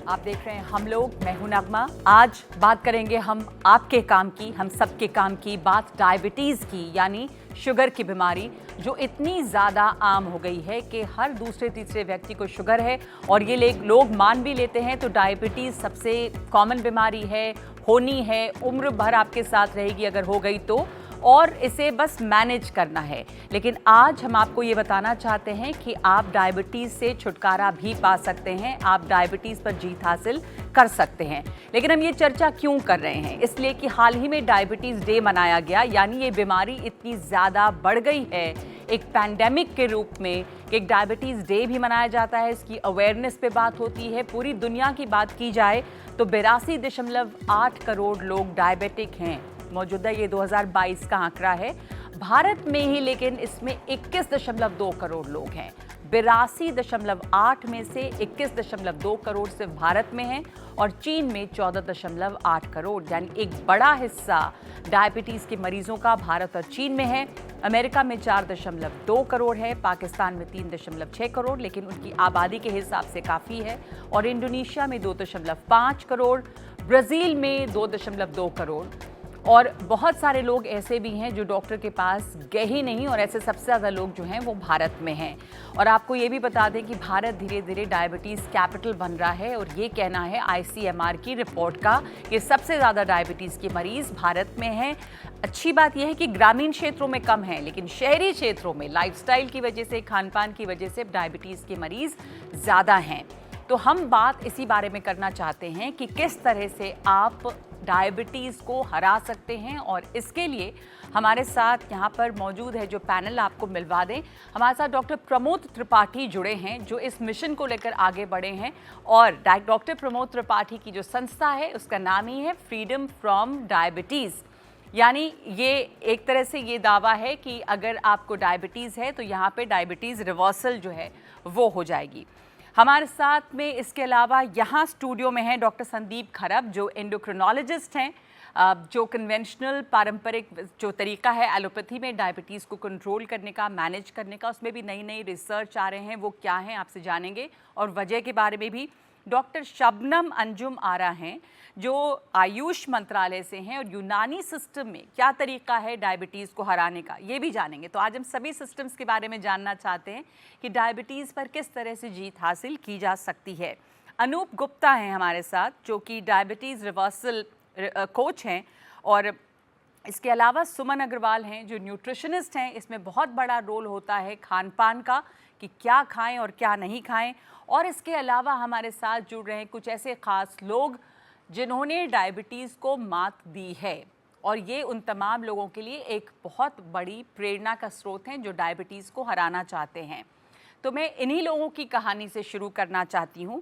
आप देख रहे हैं हम लोग, मैं हूं नगमा। आज बात करेंगे हम आपके काम की, हम सबके काम की बात डायबिटीज़ की, यानी शुगर की बीमारी जो इतनी ज़्यादा आम हो गई है कि हर दूसरे तीसरे व्यक्ति को शुगर है और ये लोग मान भी लेते हैं। तो डायबिटीज़ सबसे कॉमन बीमारी है, होनी है, उम्र भर आपके साथ रहेगी अगर हो गई तो, और इसे बस मैनेज करना है। लेकिन आज हम आपको ये बताना चाहते हैं कि आप डायबिटीज़ से छुटकारा भी पा सकते हैं, आप डायबिटीज़ पर जीत हासिल कर सकते हैं। लेकिन हम ये चर्चा क्यों कर रहे हैं? इसलिए कि हाल ही में डायबिटीज़ डे मनाया गया, यानी ये बीमारी इतनी ज़्यादा बढ़ गई है एक पैंडेमिक के रूप में कि एक डायबिटीज़ डे भी मनाया जाता है। इसकी अवेयरनेस पे बात होती है। पूरी दुनिया की बात की जाए तो 82.8 करोड़ लोग डायबिटिक हैं। मौजूदा ये 2022 का आंकड़ा है। भारत में ही लेकिन इसमें 21.2 करोड़ लोग हैं। 82.8 में से 21.2 करोड़ सिर्फ भारत में हैं और चीन में 14.8 करोड़, यानी एक बड़ा हिस्सा डायबिटीज़ के मरीजों का भारत और चीन में है। अमेरिका में 4.2 करोड़ है, पाकिस्तान में 3.6 करोड़, लेकिन उनकी आबादी के हिसाब से काफ़ी है, और इंडोनेशिया में 2.5 करोड़, ब्राज़ील में 2.2 करोड़। और बहुत सारे लोग ऐसे भी हैं जो डॉक्टर के पास गए ही नहीं, और ऐसे सबसे ज़्यादा लोग जो हैं वो भारत में हैं। और आपको ये भी बता दें कि भारत धीरे धीरे डायबिटीज़ कैपिटल बन रहा है, और ये कहना है ICMR की रिपोर्ट का कि सबसे ज़्यादा डायबिटीज़ के मरीज़ भारत में हैं। अच्छी बात यह है कि ग्रामीण क्षेत्रों में कम है, लेकिन शहरी क्षेत्रों में लाइफस्टाइल की वजह से, खान पान की वजह से डायबिटीज़ के मरीज़ ज़्यादा हैं। तो हम बात इसी बारे में करना चाहते हैं कि किस तरह से आप डायबिटीज़ को हरा सकते हैं, और इसके लिए हमारे साथ यहाँ पर मौजूद है जो पैनल, आपको मिलवा दें। हमारे साथ डॉक्टर प्रमोद त्रिपाठी जुड़े हैं जो इस मिशन को लेकर आगे बढ़े हैं, और डॉक्टर प्रमोद त्रिपाठी की जो संस्था है उसका नाम ही है फ्रीडम फ्रॉम डायबिटीज़। यानी ये एक तरह से ये दावा है कि अगर आपको डायबिटीज़ है तो यहाँ पे डायबिटीज़ रिवर्सल जो है वो हो जाएगी। हमारे साथ में इसके अलावा यहाँ स्टूडियो में हैं डॉक्टर संदीप खरब जो एंडोक्रिनोलॉजिस्ट हैं, जो कन्वेंशनल पारंपरिक जो तरीका है एलोपैथी में डायबिटीज़ को कंट्रोल करने का, मैनेज करने का, उसमें भी नई नई रिसर्च आ रहे हैं, वो क्या हैं आपसे जानेंगे, और वजह के बारे में भी। डॉक्टर शबनम अंजुम आरा हैं जो आयुष मंत्रालय से हैं, और यूनानी सिस्टम में क्या तरीका है डायबिटीज़ को हराने का, ये भी जानेंगे। तो आज हम सभी सिस्टम्स के बारे में जानना चाहते हैं कि डायबिटीज़ पर किस तरह से जीत हासिल की जा सकती है। अनूप गुप्ता हैं हमारे साथ जो कि डायबिटीज़ रिवर्सल कोच हैं, और इसके अलावा सुमन अग्रवाल हैं जो न्यूट्रिशनिस्ट हैं। इसमें बहुत बड़ा रोल होता है खान पान का कि क्या खाएं और क्या नहीं खाएं। और इसके अलावा हमारे साथ जुड़ रहे हैं कुछ ऐसे ख़ास लोग जिन्होंने डायबिटीज़ को मात दी है, और ये उन तमाम लोगों के लिए एक बहुत बड़ी प्रेरणा का स्रोत हैं जो डायबिटीज़ को हराना चाहते हैं। तो मैं इन्हीं लोगों की कहानी से शुरू करना चाहती हूँ।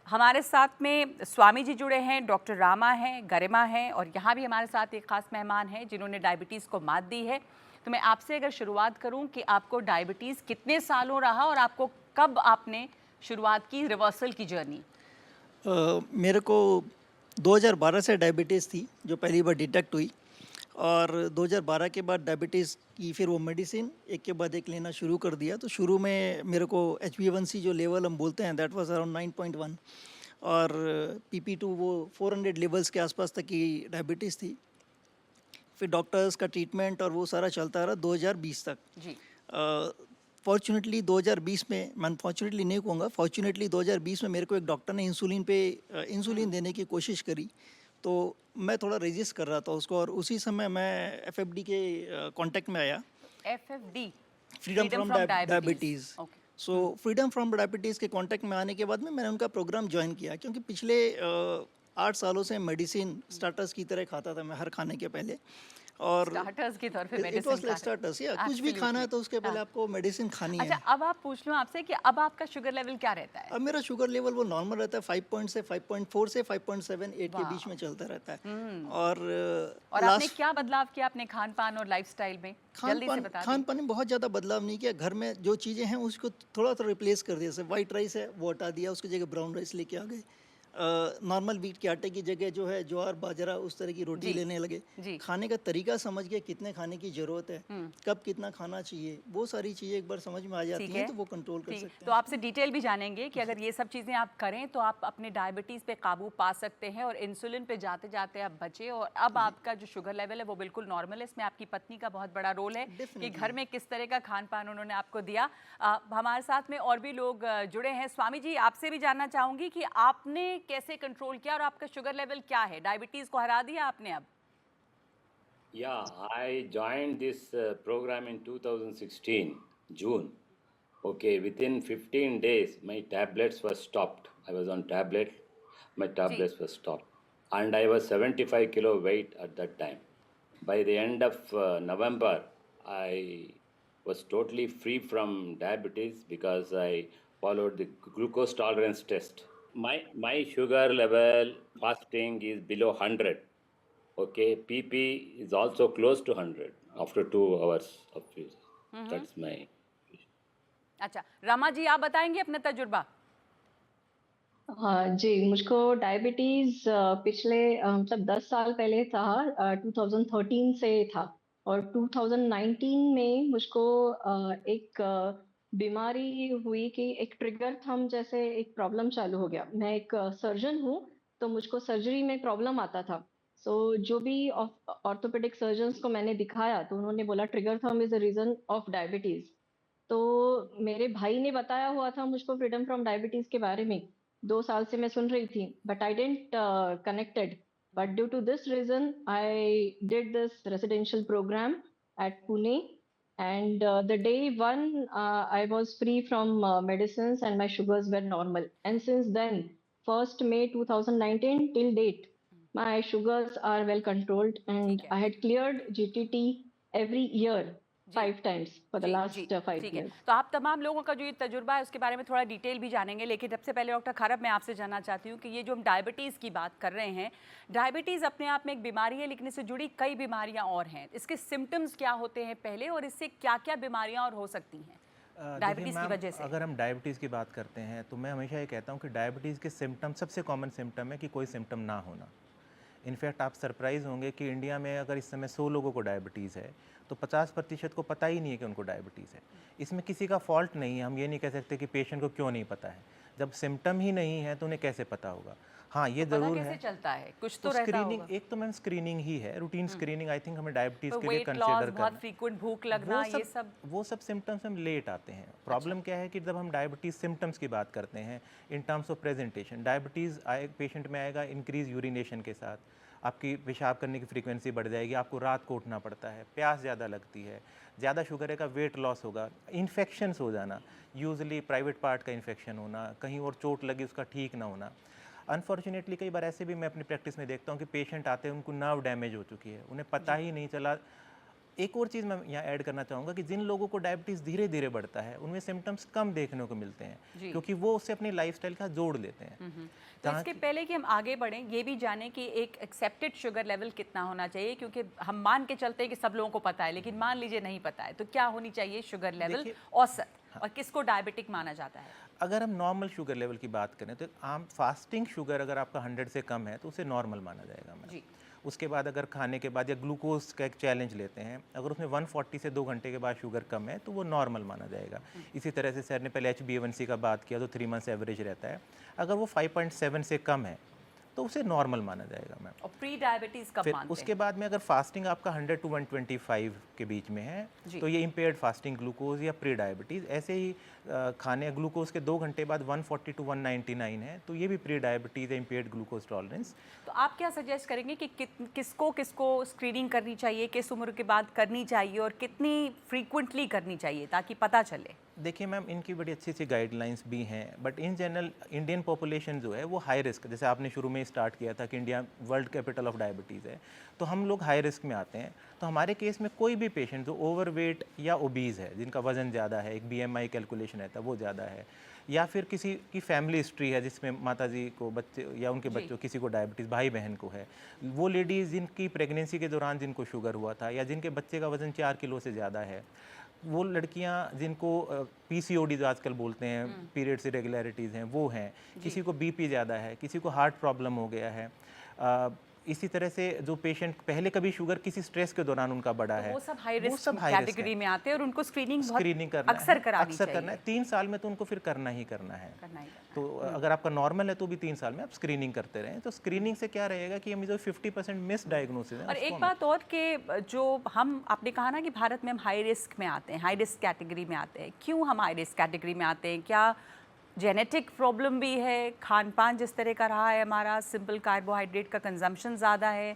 हमारे साथ में स्वामी जी जुड़े हैं, डॉक्टर रामा हैं, गरिमा हैं, और यहाँ भी हमारे साथ एक ख़ास मेहमान हैं जिन्होंने डायबिटीज़ को मात दी है। तो मैं आपसे अगर शुरुआत करूँ कि आपको डायबिटीज़ कितने सालों रहा, और आपको कब आपने शुरुआत की रिवर्सल की जर्नी? मेरे को 2012 से डायबिटीज़ थी जो पहली बार डिटेक्ट हुई, और 2012 के बाद डायबिटीज़ की फिर वो मेडिसिन एक के बाद एक लेना शुरू कर दिया। तो शुरू में मेरे को HbA1c जो लेवल हम बोलते हैं दैट वाज अराउंड 9.1, और PP2 वो 400 लेवल्स के आसपास तक की डायबिटीज़ थी। फिर डॉक्टर्स का ट्रीटमेंट और वो सारा चलता रहा 2020 तक जी। फॉर्चुनेटली 2020 में, मैं अनफॉर्चुनेटली नहीं कहूँगा, फॉर्चुनेटली 2020 में मेरे को एक डॉक्टर ने इंसुलिन देने की कोशिश करी, तो मैं थोड़ा रेजिस्ट कर रहा था उसको, और उसी समय मैं FFD के कांटेक्ट में आया। FFD, freedom from diabetes. So freedom from diabetes के कांटेक्ट में आने के बाद में मैंने उनका प्रोग्राम ज्वाइन किया, क्योंकि पिछले 8 सालों से मेडिसिन स्टार्टर्स की तरह खाता था मैं हर खाने के पहले, और स्टार्टर्स के तौर पे it medicine was like starters, या कुछ भी खाना है तो उसके पहले आपको मेडिसिन खानी है। अच्छा, अब आप पूछ लो आपसे कि अब आपका शुगर लेवल क्या रहता है? अब मेरा शुगर लेवल वो नॉर्मल रहता है, 5 से 5.4 से 5.78 के बीच में चलता रहता है। और आपने क्या बदलाव किया अपने खान पान और लाइफस्टाइल में? जल्दी से बता खान पान में बहुत ज़्यादा बदलाव नहीं किया। घर में जो चीज़ें हैं उसको थोड़ा थोड़ा रिप्लेस कर दिया। जैसे वाइट राइस है वो हटा दिया, उसकी जगह ब्राउन राइस लेके आ गए। नॉर्मल व्हीट के आटे की जगह जो है ज्वार बाजरा उस तरह की रोटी जी, लेने लगे। जी। खाने का तरीका समझ गए, कितने खाने की ज़रूरत है, कब कितना खाना चाहिए, वो सारी चीज़ें एक बार समझ में आ जाती ठीक हैं है, तो वो कंट्रोल कर ठीक। सकते तो हैं आपसे उसको। डिटेल भी जानेंगे कि अगर ये सब चीज़ें आप करें तो आप अपने डायबिटीज़ पे काबू पा सकते हैं और इंसुलिन पे जाते-जाते आप बचे और अब आपका जो शुगर लेवल है वो बिल्कुल नॉर्मल है। इसमें आपकी पत्नी का बहुत बड़ा रोल है कि घर डेफ़िनेटली। में किस तरह का खान-पान उन्होंने आपको दिया। हमारे साथ में और भी लोग जुड़े हैं। स्वामी जी, आपसे भी जानना चाहूँगी कि आपने कैसे कंट्रोल किया और आपका शुगर लेवल क्या है? डायबिटीज़ को हरा दिया आपने अब? Yeah, I joined this program in 2016, June. Okay, within 15 days, my tablets were stopped. I was on tablet, my ji, tablets were stopped. And I was 75 kilo weight at that time. By the end of November, I was totally free from diabetes because I followed the glucose tolerance test. My sugar level fasting is below 100. Okay, PP is also close to 100 after 2 hours of use. That's my. अच्छा। रमा जी, आप बताएँगे अपना तजुर्बा? हाँ जी, मुझको diabetes पिछले मतलब 10 साल पहले था, 2013 से था और 2019 में मुझको एक बीमारी हुई कि एक ट्रिगर थंब जैसे एक प्रॉब्लम चालू हो गया। मैं एक सर्जन हूँ, तो मुझको सर्जरी में प्रॉब्लम आता था। सो जो भी ऑर्थोपेडिक सर्जन्स को मैंने दिखाया, तो उन्होंने बोला trigger thumb is a reason of diabetes. तो मेरे भाई ने बताया हुआ था मुझको फ्रीडम फ्रॉम डायबिटीज के बारे में। 2 साल से मैं सुन रही थी, but I didn't connected. But due to this reason I did this residential program at Pune and the day one I was free from medicines and my sugars were normal, and since then 1st May 2019 till date my sugars are well controlled ठीक and है। I had cleared GTT every year जी। 5 times for the जी, जी, last 5 ठीक है। years. तो आप तमाम लोगों का जो ये तजुर्बा है उसके बारे में थोड़ा डिटेल भी जानेंगे, लेकिन सबसे पहले डॉक्टर खरब मैं आपसे जानना चाहती हूँ कि ये जो हम डायबिटीज़ की बात कर रहे हैं, डायबिटीज़ अपने आप में एक बीमारी है लेकिन इससे जुड़ी कई बीमारियाँ और हैं। इसके सिम्पटम्स क्या होते हैं पहले और इससे क्या-क्या बीमारियाँ और हो सकती हैं देखिए डायबिटीज़ की मैम, वजह से? अगर हम डायबिटीज़ की बात करते हैं तो मैं हमेशा ये कहता हूँ कि डायबिटीज़ के सिम्टम सबसे कॉमन सिम्टम है कि कोई सिम्टम ना होना। इनफैक्ट आप सरप्राइज़ होंगे कि इंडिया में अगर इस समय 100 लोगों को डायबिटीज़ है तो 50% को पता ही नहीं है कि उनको डायबिटीज़ है। इसमें किसी का फॉल्ट नहीं है, हम ये नहीं कह सकते कि पेशेंट को क्यों नहीं पता है। जब सिम्टम ही नहीं है तो उन्हें कैसे पता होगा। हाँ, ये पता ज़रूर कैसे है। चलता है? कुछ तो तो रहता स्क्रीनिंग, होगा। एक तो मैम स्क्रीनिंग ही है, रूटीन स्क्रीनिंग आई थिंक हमें डायबिटीज़ तो के लिए वेट लॉस, कंसिडर बहुत करना। फ्रीक्वेंट भूख लगना, ये सब? वो सब सिम्टम्स हम लेट आते हैं। प्रॉब्लम क्या है कि जब हम डायबिटीज़ सिम्टम्स की बात करते हैं in terms of presentation, diabetes आए पेशेंट में आएगा इंक्रीज यूरिनेशन के साथ, आपकी पेशाब करने की फ्रीक्वेंसी बढ़ जाएगी, आपको रात को उठना पड़ता है, प्यास ज़्यादा लगती है, ज़्यादा शुगर है का वेट लॉस होगा, इन्फेक्शंस हो जाना, यूजुअली प्राइवेट पार्ट का इन्फेक्शन होना, कहीं और चोट लगी उसका ठीक ना होना। अनफॉर्चुनेटली कई बार ऐसे भी मैं अपनी प्रैक्टिस में देखता हूँ कि पेशेंट आते हैं उनको नर्व डैमेज हो चुकी है, उन्हें पता ही नहीं चला। एक और चीज़ मैं यहाँ ऐड करना चाहूँगा कि जिन लोगों को डायबिटीज़ धीरे धीरे बढ़ता है उनमें सिम्टम्स कम देखने को मिलते हैं जी। क्योंकि वो उससे अपनी लाइफस्टाइल का जोड़ लेते हैं। तो इसके पहले कि हम आगे बढ़ें, ये भी जानें कि एक एक्सेप्टेड शुगर लेवल कितना होना चाहिए, क्योंकि हम मान के चलते हैं कि सब लोगों को पता है, लेकिन मान लीजिए नहीं पता है, तो क्या होनी चाहिए शुगर लेवल देखिए, औसत, और किसको डायबिटिक माना जाता है? अगर हम नॉर्मल शुगर लेवल की बात करें तो आम फास्टिंग शुगर अगर आपका 100 से कम है तो उसे नॉर्मल माना जाएगा मैम। जी। उसके बाद अगर खाने के बाद या ग्लूकोज का एक चैलेंज लेते हैं, अगर उसमें 140 से 2 घंटे के बाद शुगर कम है तो वो नॉर्मल माना जाएगा। इसी तरह से सर ने पहले HbA1c का बात किया तो 3 मंथ्स एवरेज रहता है, अगर वो 5.7 से कम है तो उसे नॉर्मल माना जाएगा मैम। और प्री डायबिटीज कब फिर मानते उसके हैं? बाद में अगर फास्टिंग आपका 100 to 125 के बीच में है जी। तो ये इम्पेयर्ड फास्टिंग ग्लूकोज या प्री डायबिटीज़। ऐसे ही खाने ग्लूकोज के 2 घंटे बाद 140 to 199 है तो ये भी प्री डायबिटीज़ या इम्पेयर्ड ग्लूकोज टॉलरेंस। तो आप क्या सजेस्ट करेंगे कि किसको स्क्रीनिंग करनी चाहिए, किस उम्र के बाद करनी चाहिए और कितनी फ्रीक्वेंटली करनी चाहिए ताकि पता चले? देखिए मैम, इनकी बड़ी अच्छी अच्छी गाइडलाइंस भी हैं, but in general Indian population जो है वो हाई रिस्क, जैसे आपने शुरू में स्टार्ट किया था कि India world capital of diabetes है, तो हम लोग हाई रिस्क में आते हैं। तो हमारे केस में कोई भी पेशेंट जो ओवरवेट या ओबीज़ है, जिनका वज़न ज़्यादा है, एक BMI कैलकुलेशन रहता है वो ज़्यादा है, या फिर किसी की फैमिली हिस्ट्री है जिसमें माताजी को बच्चे या उनके जी। बच्चों किसी को डायबिटीज़ भाई बहन को है, वो लेडीज़ जिनकी प्रेगनेंसी के दौरान जिनको शुगर हुआ था या जिनके बच्चे का वज़न 4 किलो से ज़्यादा है, वो लड़कियां जिनको पीसीओडी जो आजकल बोलते हैं, पीरियड्स इरेगुलरिटीज़ हैं, वो हैं, किसी को बीपी ज़्यादा है, किसी को हार्ट प्रॉब्लम हो गया है, इसी तरह से जो पेशेंट पहले कभी शुगर किसी स्ट्रेस के दौरान उनका बढ़ा है, वो सब high risk high risk category है। में आते हैं और उनको स्क्रीनिंग स्क्रीनिंग करना अक्सर है, करानी अक्सर चाहिए। करना है, 3 साल में तो उनको फिर करना ही करना है। करना ही करना तो अगर आपका नॉर्मल है तो भी 3 साल में आप स्क्रीनिंग करते रहें। तो स्क्रीनिंग से क्या रहेगा कि हम जो 50% मिस डायग्नोसिस है और उसको एक हम- बात और कि जो हम आपने कहा ना कि भारत में हम हाई रिस्क में आते हैं, हाई रिस्क कैटेगरी में आते हैं। क्यों हम हाई रिस्क कैटेगरी में आते हैं? क्या जेनेटिक प्रॉब्लम भी है, खान पान जिस तरह का रहा है हमारा, सिंपल कार्बोहाइड्रेट का कंजम्पशन ज़्यादा है,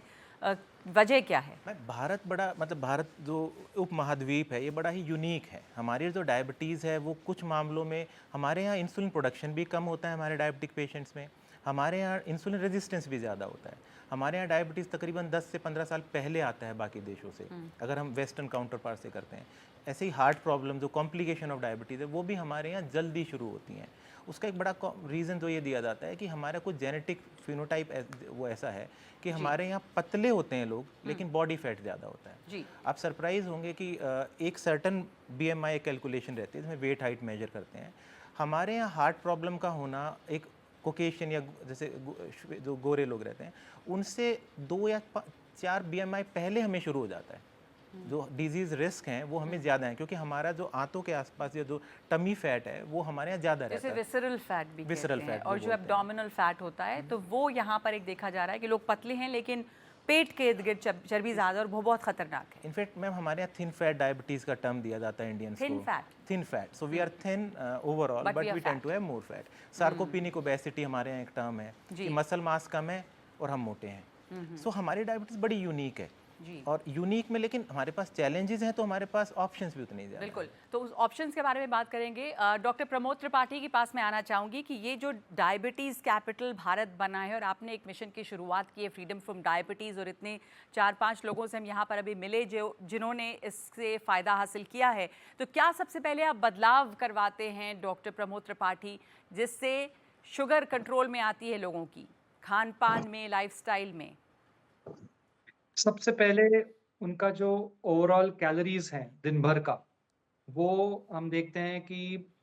वजह क्या है? भारत बड़ा मतलब भारत जो उपमहाद्वीप है ये बड़ा ही यूनिक है। हमारी जो डायबिटीज़ है वो कुछ मामलों में हमारे यहाँ इंसुलिन प्रोडक्शन भी कम होता है हमारे डायबिटिक पेशेंट्स में, हमारे यहाँ इंसुलिन रेजिस्टेंस भी ज़्यादा होता है। हमारे यहाँ डायबिटीज़ तकरीबन 10 से 15 साल पहले आता है बाकी देशों से, अगर हम वेस्टर्न काउंटर पार्ट से करते हैं। ऐसे ही हार्ट प्रॉब्लम जो कॉम्प्लिकेशन ऑफ डायबिटीज़ है वो भी हमारे यहाँ जल्दी शुरू होती हैं। उसका एक बड़ा रीज़न जो ये दिया जाता है कि हमारा कुछ जेनेटिक फिनोटाइप वो ऐसा है कि हमारे यहाँ पतले होते हैं लोग लेकिन बॉडी फैट ज़्यादा होता है। जी। आप सरप्राइज होंगे कि एक सर्टन BMI कैलकुलेशन रहती है जिसमें वेट हाइट मेजर करते हैं। हमारे यहाँ हार्ट प्रॉब्लम का होना एक कोकेशियन या जैसे जो गोरे लोग रहते हैं उनसे 2 या 4 BMI पहले हमें शुरू हो जाता है। जो डिजीज़ रिस्क हैं वो हमें ज़्यादा हैं क्योंकि हमारा जो आंतों के आसपास या जो टमी फैट है वो हमारे यहाँ ज़्यादा रहता जैसे है। विसरल फैट भी Visceral कहते हैं, fat और जो जो बोलते हैं। एब्डोमिनल फैट होता है तो वो यहाँ पर एक देखा जा रहा है कि लोग पतले हैं लेकिन पेट के इर्द गिर्द चर्बी ज़्यादा और वो बहुत खतरनाक है। इनफैक्ट मैम हमारे यहाँ थिन फैट डायबिटीज़ का टर्म दिया जाता है इंडियंस को। Thin fat? Thin fat, so we are thin overall But but we are we tend to have more fat. Sarcopenic obesity हमारे यहाँ एक टर्म है कि मसल मास कम है और हम मोटे हैं। सो हमारी डायबिटीज़ बड़ी यूनिक है जी। और यूनिक में लेकिन हमारे पास चैलेंजेस हैं तो हमारे पास ऑप्शंस भी उतने ही ज़्यादा हैं। बिल्कुल, तो उस ऑप्शंस के बारे में बात करेंगे। डॉक्टर प्रमोद त्रिपाठी के पास मैं आना चाहूँगी कि ये जो डायबिटीज़ कैपिटल भारत बना है और आपने एक मिशन की शुरुआत की है फ्रीडम फ्रॉम डायबिटीज़, और इतने 4-5 लोगों से हम यहाँ पर अभी मिले जो जिन्होंने इससे फ़ायदा हासिल किया है, तो क्या सबसे पहले आप बदलाव करवाते हैं डॉक्टर प्रमोद त्रिपाठी जिससे शुगर कंट्रोल में आती है लोगों की, खान पान में, लाइफस्टाइल में? सबसे पहले उनका जो ओवरऑल कैलोरीज हैं दिन भर का, वो हम देखते हैं कि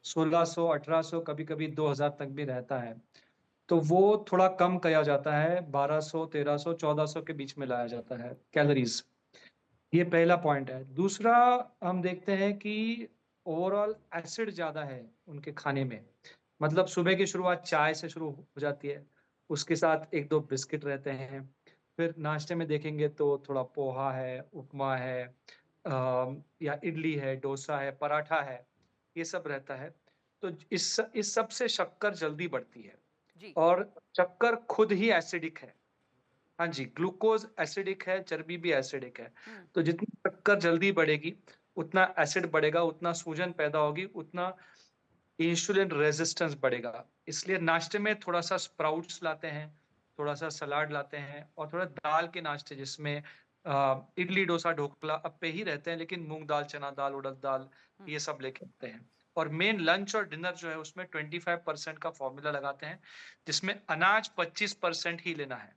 1600, 1800, कभी-कभी 2000 तक भी रहता है। तो वो थोड़ा कम किया जाता है, 1200, 1300, 1400 के बीच में लाया जाता है कैलोरीज। ये पहला पॉइंट है। दूसरा, हम देखते हैं कि ओवरऑल एसिड ज़्यादा है उनके खाने में। मतलब सुबह की शुरुआत चाय से शुरू हो जाती है, उसके साथ 1-2 बिस्किट रहते हैं। फिर नाश्ते में देखेंगे तो थोड़ा पोहा है, उपमा है, या इडली है, डोसा है, पराठा है, ये सब रहता है। तो इस सब से शक्कर जल्दी बढ़ती है जी। और शक्कर खुद ही एसिडिक है। हाँ जी, ग्लूकोज़ एसिडिक है, चर्बी भी एसिडिक है। तो जितनी शक्कर जल्दी बढ़ेगी, उतना एसिड बढ़ेगा, उतना सूजन पैदा होगी, उतना इंसुलिन रेजिस्टेंस बढ़ेगा। इसलिए नाश्ते में थोड़ा-सा स्प्राउट्स लाते हैं, थोड़ा-सा सलाद लाते हैं और थोड़ा दाल के नाश्ते जिसमें इडली, डोसा, ढोकला अप्पे ही रहते हैं, लेकिन मूँग दाल, चना दाल, उड़द दाल ये सब लेके आते हैं। और मेन लंच और डिनर जो है उसमें 25% का फ़ॉर्मूला लगाते हैं, जिसमें अनाज 25% ही लेना है।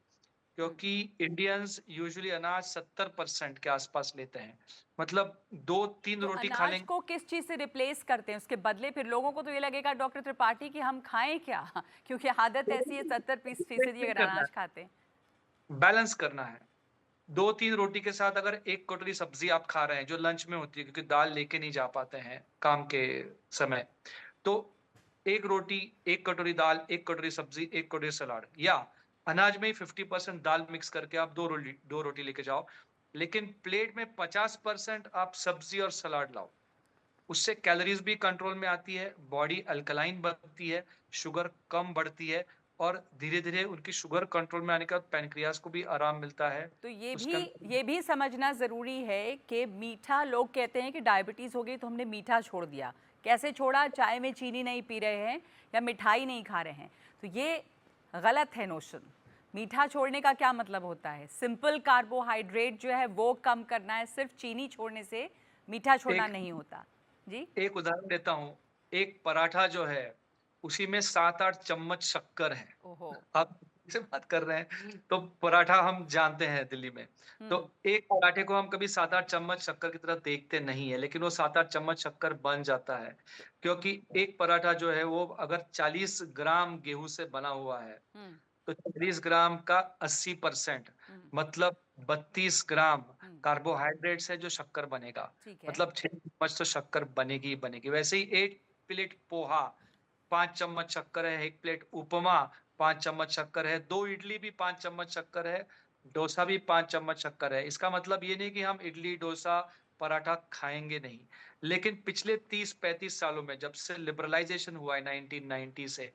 क्योंकि इंडियंस यूजुअली अनाज 70% के आसपास लेते हैं। मतलब 2-3 तो रोटी खा अनाज लेंगे। को किस चीज़ से रिप्लेस करते हैं उसके बदले? फिर लोगों को तो ये लगेगा डॉक्टर त्रिपाठी कि हम खाएं क्या क्योंकि आदत ऐसी है 70-20% अगर अनाज खाते हैं। बैलेंस करना है। 2-3 रोटी के साथ अगर 1 कटोरी सब्जी आप खा रहे हैं, जो लंच में होती है क्योंकि दाल लेके नहीं जा पाते हैं काम के समय, तो 1 रोटी, 1 कटोरी दाल, 1 कटोरी सब्जी, 1 कटोरी सलाद, या अनाज में ही 50% दाल मिक्स करके आप 2 रोटी लेके जाओ, लेकिन प्लेट में 50% आप सब्जी और सलाद लाओ। उससे कैलोरीज भी कंट्रोल में आती है, बॉडी अल्कलाइन बनती है, शुगर कम बढ़ती है और धीरे-धीरे उनकी शुगर कंट्रोल में आने के बाद पैनक्रियाज को भी आराम मिलता है। तो उसका ये भी समझना ज़रूरी है कि मीठा, लोग कहते हैं कि डायबिटीज़ हो गई तो हमने मीठा छोड़ दिया। कैसे छोड़ा? चाय में चीनी नहीं पी रहे हैं या मिठाई नहीं खा रहे हैं, तो ये गलत है नोशन। मीठा छोड़ने का क्या मतलब होता है? सिंपल कार्बोहाइड्रेट जो है वो कम करना है, सिर्फ चीनी छोड़ने से मीठा छोड़ना नहीं होता। जी। एक उदाहरण देता हूँ, एक पराठा जो है, उसी में 7-8 चम्मच शक्कर है। ओहो। अब से बात कर रहे हैं, तो पराठा हम जानते हैं दिल्ली में। तो एक पराठे को हम कभी 7-8 चम्मच शक्कर की तरह देखते नहीं है, लेकिन वो 7-8 चम्मच शक्कर बन जाता है। क्योंकि एक पराठा जो है वो अगर 40 ग्राम गेहूँ से बना हुआ है, तो 40 ग्राम का 80% मतलब 32 ग्राम कार्बोहाइड्रेट्स है जो शक्कर बनेगा। ठीक है। मतलब 6 चम्मच तो शक्कर बनेगी ही बनेगी। वैसे ही 1 प्लेट पोहा 5 चम्मच शक्कर है, 1 प्लेट उपमा 5 चम्मच शक्कर है, 2 इडली भी 5 चम्मच शक्कर है, डोसा भी 5 चम्मच शक्कर है। इसका मतलब ये नहीं कि हम इडली, डोसा, पराठा खाएँगे नहीं। लेकिन पिछले 30-35 सालों में जब से लिबरलाइज़ेशन हुआ है 1990 से,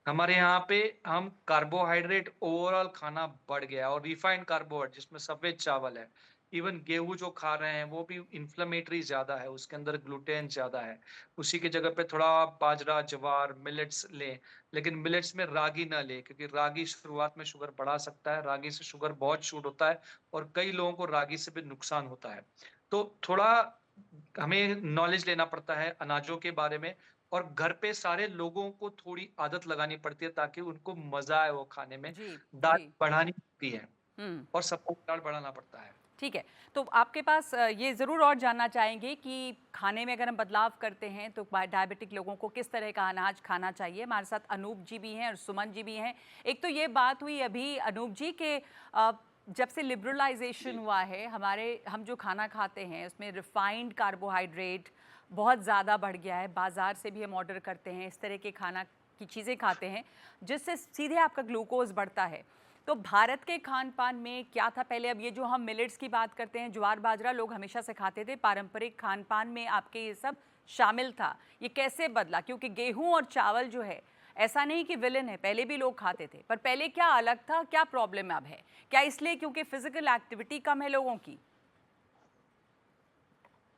हमारे यहाँ पे हम कार्बोहाइड्रेट ओवरऑल खाना बढ़ गया और रिफाइंड कार्बोहाइड्रेट जिसमें सफ़ेद चावल है। इवन गेहूँ जो खा रहे हैं वो भी इन्फ्लेमेटरी ज़्यादा है, उसके अंदर ग्लूटेन ज़्यादा है। उसी की जगह पे थोड़ा आप बाजरा, ज्वार, मिलेट्स लें, लेकिन मिलेट्स में रागी ना लें क्योंकि रागी शुरुआत में शुगर बढ़ा सकता है, रागी से शुगर बहुत शूट होता है और कई लोगों को रागी से भी नुकसान होता है। तो थोड़ा हमें नॉलेज लेना पड़ता है अनाजों के बारे में और घर पे सारे लोगों को थोड़ी आदत लगानी पड़ती है ताकि उनको मज़ा आए वो खाने में। जी, दाल जी। बढ़ानी पड़ती है हुँ। और सबको दाल बढ़ाना पड़ता है। ठीक है। तो आपके पास ये ज़रूर और जानना चाहेंगे कि खाने में अगर हम बदलाव करते हैं तो डायबिटिक लोगों को किस तरह का अनाज खाना चाहिए। हमारे साथ अनूप जी भी हैं और सुमन जी भी हैं। एक तो ये बात हुई अभी अनूप जी के जब से लिबरलाइजेशन हुआ है हम जो खाना खाते हैं उसमें रिफाइंड कार्बोहाइड्रेट बहुत ज़्यादा बढ़ गया है। बाज़ार से भी हम ऑर्डर करते हैं, इस तरह के खाना की चीज़ें खाते हैं जिससे सीधे आपका ग्लूकोज़ बढ़ता है। तो भारत के खान-पान में क्या था पहले? अब ये जो हम मिलेट्स की बात करते हैं, ज्वार बाजरा लोग हमेशा से खाते थे, पारंपरिक खान-पान में आपके ये सब शामिल था। ये कैसे बदला? क्योंकि गेहूँ और चावल जो है, ऐसा नहीं कि विलेन है, पहले भी लोग खाते थे। पर पहले क्या अलग था, क्या प्रॉब्लम अब है? क्या इसलिए क्योंकि फिज़िकल एक्टिविटी कम है लोगों की?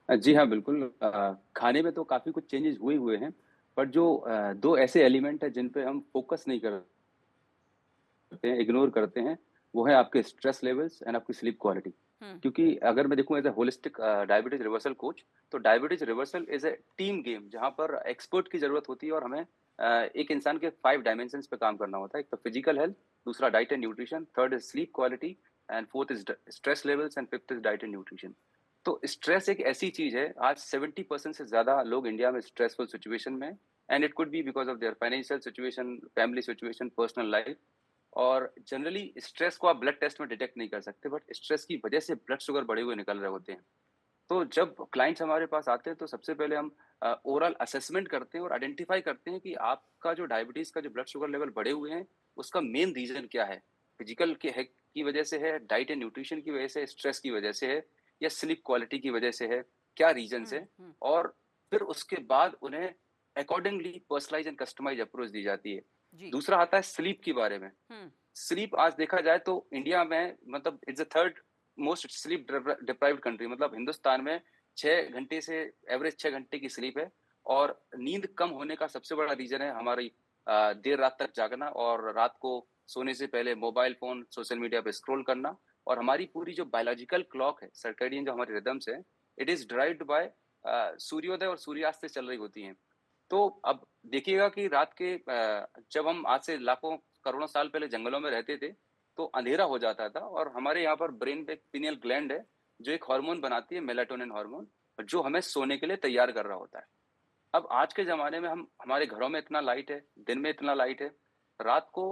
जी हाँ, बिल्कुल खाने में तो काफ़ी कुछ चेंजेज़ हुए हुए हैं, पर जो 2 ऐसे एलिमेंट हैं जिन पे हम फ़ोकस नहीं करते हैं, इग्नोर करते हैं, वो है आपके स्ट्रेस लेवल्स एंड आपकी स्लीप क्वालिटी। हुँ, क्योंकि अगर मैं देखूँ as a holistic diabetes reversal coach, तो diabetes reversal is a team game जहाँ पर एक्सपर्ट की ज़रूरत होती है और हमें एक इंसान के 5 डायमेंशंस पे काम करना होता है। एक तो फिजिकल हेल्थ, दूसरा diet and nutrition, third is sleep quality and fourth is the stress levels and fifth is diet and nutrition. तो स्ट्रेस एक ऐसी चीज़ है, आज 70% से ज़्यादा लोग इंडिया में स्ट्रेसफुल सिचुएशन में हैं and it could be because of their financial situation, family situation, personal life और जनरली स्ट्रेस को आप ब्लड टेस्ट में डिटेक्ट नहीं कर सकते, बट स्ट्रेस की वजह से ब्लड शुगर बढ़े हुए निकल रहे होते हैं। तो जब क्लाइंट्स हमारे पास आते हैं, तो सबसे पहले हम ओवरऑल असेसमेंट करते हैं और आइडेंटिफाई करते हैं कि आपका जो डायबिटीज़ का जो ब्लड शुगर लेवल बढ़े हुए हैं, उसका मेन रीज़न क्या है? फिजिकल के है की वजह से है, डाइट एंड न्यूट्रिशन की वजह से, स्ट्रेस की वजह से है या स्लीप क्वालिटी की वजह से है? क्या रीज़न्स हुँ, हैं? हुँ, और फिर उसके बाद उन्हें accordingly personalise and customise approach दी जाती है। जी। दूसरा आता है स्लीप के बारे में। हुँ, स्लीप आज देखा जाए तो इंडिया में मतलब it's the third most sleep deprived country, मतलब हिंदुस्तान में 6 घंटे से एवरेज 6 घंटे की स्लीप है और नींद कम होने का सबसे बड़ा रीज़न है हमारी देर रात तक जागना और रात को सोने से पहले मोबाइल फ़ोन, सोशल मीडिया पे स्क्रॉल करना और हमारी पूरी जो बायोलॉजिकल क्लॉक है, सर्कैडियन जो हमारी रिदम्स है, इट इज़ डिराइव्ड बाय सूर्योदय और सूर्यास्त से चल रही होती हैं। तो अब देखिएगा कि रात के जब हम आज से लाखों करोड़ों साल पहले जंगलों में रहते थे, तो अंधेरा हो जाता था और हमारे यहाँ पर ब्रेन पे एक पिनियल ग्लैंड है, जो एक हार्मोन बनाती है मेलाटोनिन हार्मोन, जो हमें सोने के लिए तैयार कर रहा होता है। अब आज के ज़माने में हम हमारे घरों में इतना लाइट है, दिन में इतना लाइट है, रात को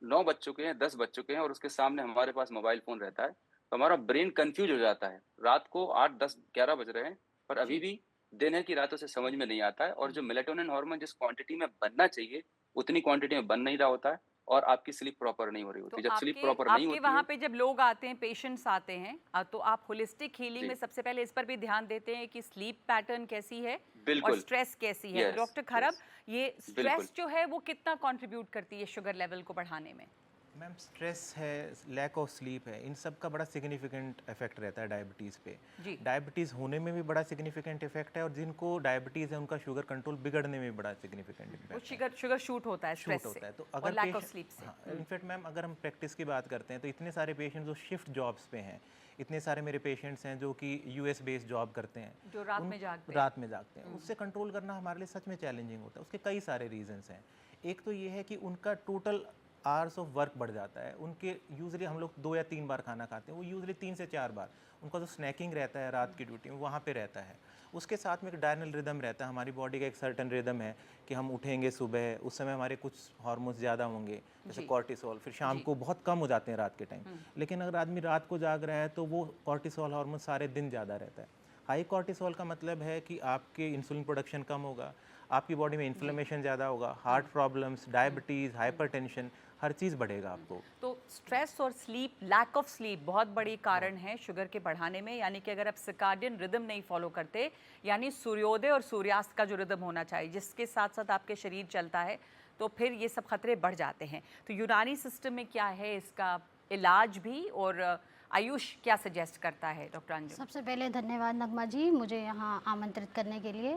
9 बज चुके हैं, 10 बज चुके हैं और उसके सामने हमारे पास मोबाइल फ़ोन रहता है, तो हमारा ब्रेन कन्फ्यूज़ हो जाता है। रात को 8, 10, 11 बज रहे हैं, पर अभी जी। भी दिन है कि रात उसे समझ में नहीं आता है और जो मेलाटोनिन हार्मोन जिस क्वांटिटी में बनना चाहिए, उतनी क्वांटिटी में बन नहीं रहा होता है और आपकी स्लीप प्रॉपर नहीं हो रही तो होती है। जब स्लीप आपके प्रॉपर नहीं आपके होती वहाँ है पे जब लोग आते हैं, पेशेंट्स आते हैं तो आप होलिस्टिक हीलिंग जी, में सबसे पहले इस पर भी ध्यान देते हैं कि स्लीप पैटर्न कैसी है और बिल्कुल। स्ट्रेस कैसी है। तो यस, डॉक्टर खरब, यस, ये बिल्कुल। स्ट्रेस जो है वो कितना कंट्रीब्यूट करती है शुगर लेवल को बढ़ाने में? मैम स्ट्रेस है, लैक ऑफ स्लीप है, इन सब का बड़ा सिग्निफिकेंट इफेक्ट रहता है डायबिटीज़ पे। जी। डायबिटीज़ होने में भी बड़ा सिग्निफिकेंट इफेक्ट है और जिनको डायबिटीज़ है उनका शुगर कंट्रोल बिगड़ने में भी बड़ा सिग्निफिकेंट वो इफेक्ट है। शुगर शुगर शूट होता है स्ट्रेस शूट होता से है तो और अगर लैक ऑफ पेशेंट, स्लीप से। हाँ, इनफैक्ट मैम अगर हम प्रैक्टिस की बात करते हैं तो इतने सारे पेशेंट्स जो शिफ्ट जॉब्स पे हैं, इतने सारे मेरे पेशेंट्स हैं जो कि यूएस बेस्ड जॉब करते हैं, जो रात उन में जागते हैं। रात में जागते हैं, उससे कंट्रोल करना हमारे लिए सच में चैलेंजिंग होता है। उसके कई सारे रीजंस हैं। एक तो ये है कि उनका टोटल आवर्स ऑफ वर्क बढ़ जाता है उनके। यूजुअली हम लोग 2 या 3 बार खाना खाते हैं, वो यूजुअली 3 से 4 बार। उनका जो स्नैकिंग रहता है रात की ड्यूटी में वहाँ पे रहता है। उसके साथ में एक डायनल रिदम रहता है, हमारी बॉडी का एक सर्टन रिदम है कि हम उठेंगे सुबह, उस समय हमारे कुछ हार्मोन्स ज़्यादा होंगे जैसे कॉर्टिसोल, फिर शाम को बहुत कम हो जाते हैं रात के टाइम। लेकिन अगर आदमी रात को जाग रहा है तो वो कॉर्टिसोल हार्मोन सारे दिन ज़्यादा रहता है। हाई कॉर्टिसोल का मतलब है कि आपके इंसुलिन प्रोडक्शन कम होगा, आपकी बॉडी में इन्फ्लेमेशन ज़्यादा होगा, हार्ट प्रॉब्लम्स, डायबिटीज़, हाइपरटेंशन, हर चीज़ बढ़ेगा आपको। तो स्ट्रेस और स्लीप, लैक ऑफ स्लीप बहुत बड़ी कारण है शुगर के बढ़ाने में। यानी कि अगर आप सर्काडियन रिदम नहीं फॉलो करते, यानी सूर्योदय और सूर्यास्त का जो रिदम होना चाहिए जिसके साथ साथ आपके शरीर चलता है, तो फिर ये सब खतरे बढ़ जाते हैं। तो यूनानी सिस्टम में क्या है इसका इलाज भी, और आयुष क्या सजेस्ट करता है डॉक्टर अंजुम? सबसे पहले धन्यवाद नगमा जी मुझे यहाँ आमंत्रित करने के लिए।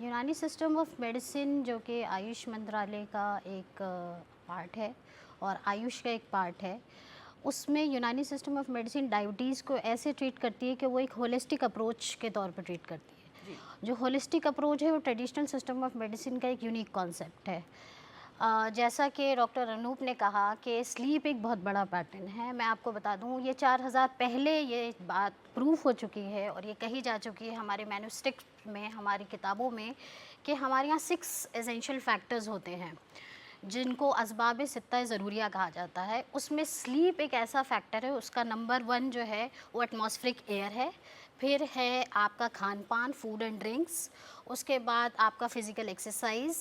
यूनानी सिस्टम ऑफ मेडिसिन जो कि आयुष मंत्रालय का एक पार्ट है और आयुष का एक पार्ट है, उसमें यूनानी सिस्टम ऑफ मेडिसिन डायबिटीज़ को ऐसे ट्रीट करती है कि वो एक होलिस्टिक अप्रोच के तौर पर ट्रीट करती है। जो होलिस्टिक अप्रोच है वो ट्रेडिशनल सिस्टम ऑफ मेडिसिन का एक यूनिक कॉन्सेप्ट है। जैसा कि डॉक्टर अनूप ने कहा कि स्लीप एक बहुत बड़ा पैटर्न है। मैं आपको बता दूं ये 4000 पहले ये बात प्रूफ हो चुकी है और ये कही जा चुकी है हमारे मैन्युस्क्रिप्ट में, हमारी किताबों में, कि हमारे यहाँ 6 एसेंशियल फैक्टर्स होते हैं जिनको असबाब सित्ता ज़रूरिया कहा जाता है। उसमें स्लीप एक ऐसा फैक्टर है, उसका नंबर 1 जो है वो एटमॉस्फेरिक एयर है, फिर है आपका खान पान, फूड एंड ड्रिंक्स, उसके बाद आपका फिज़िकल एक्सरसाइज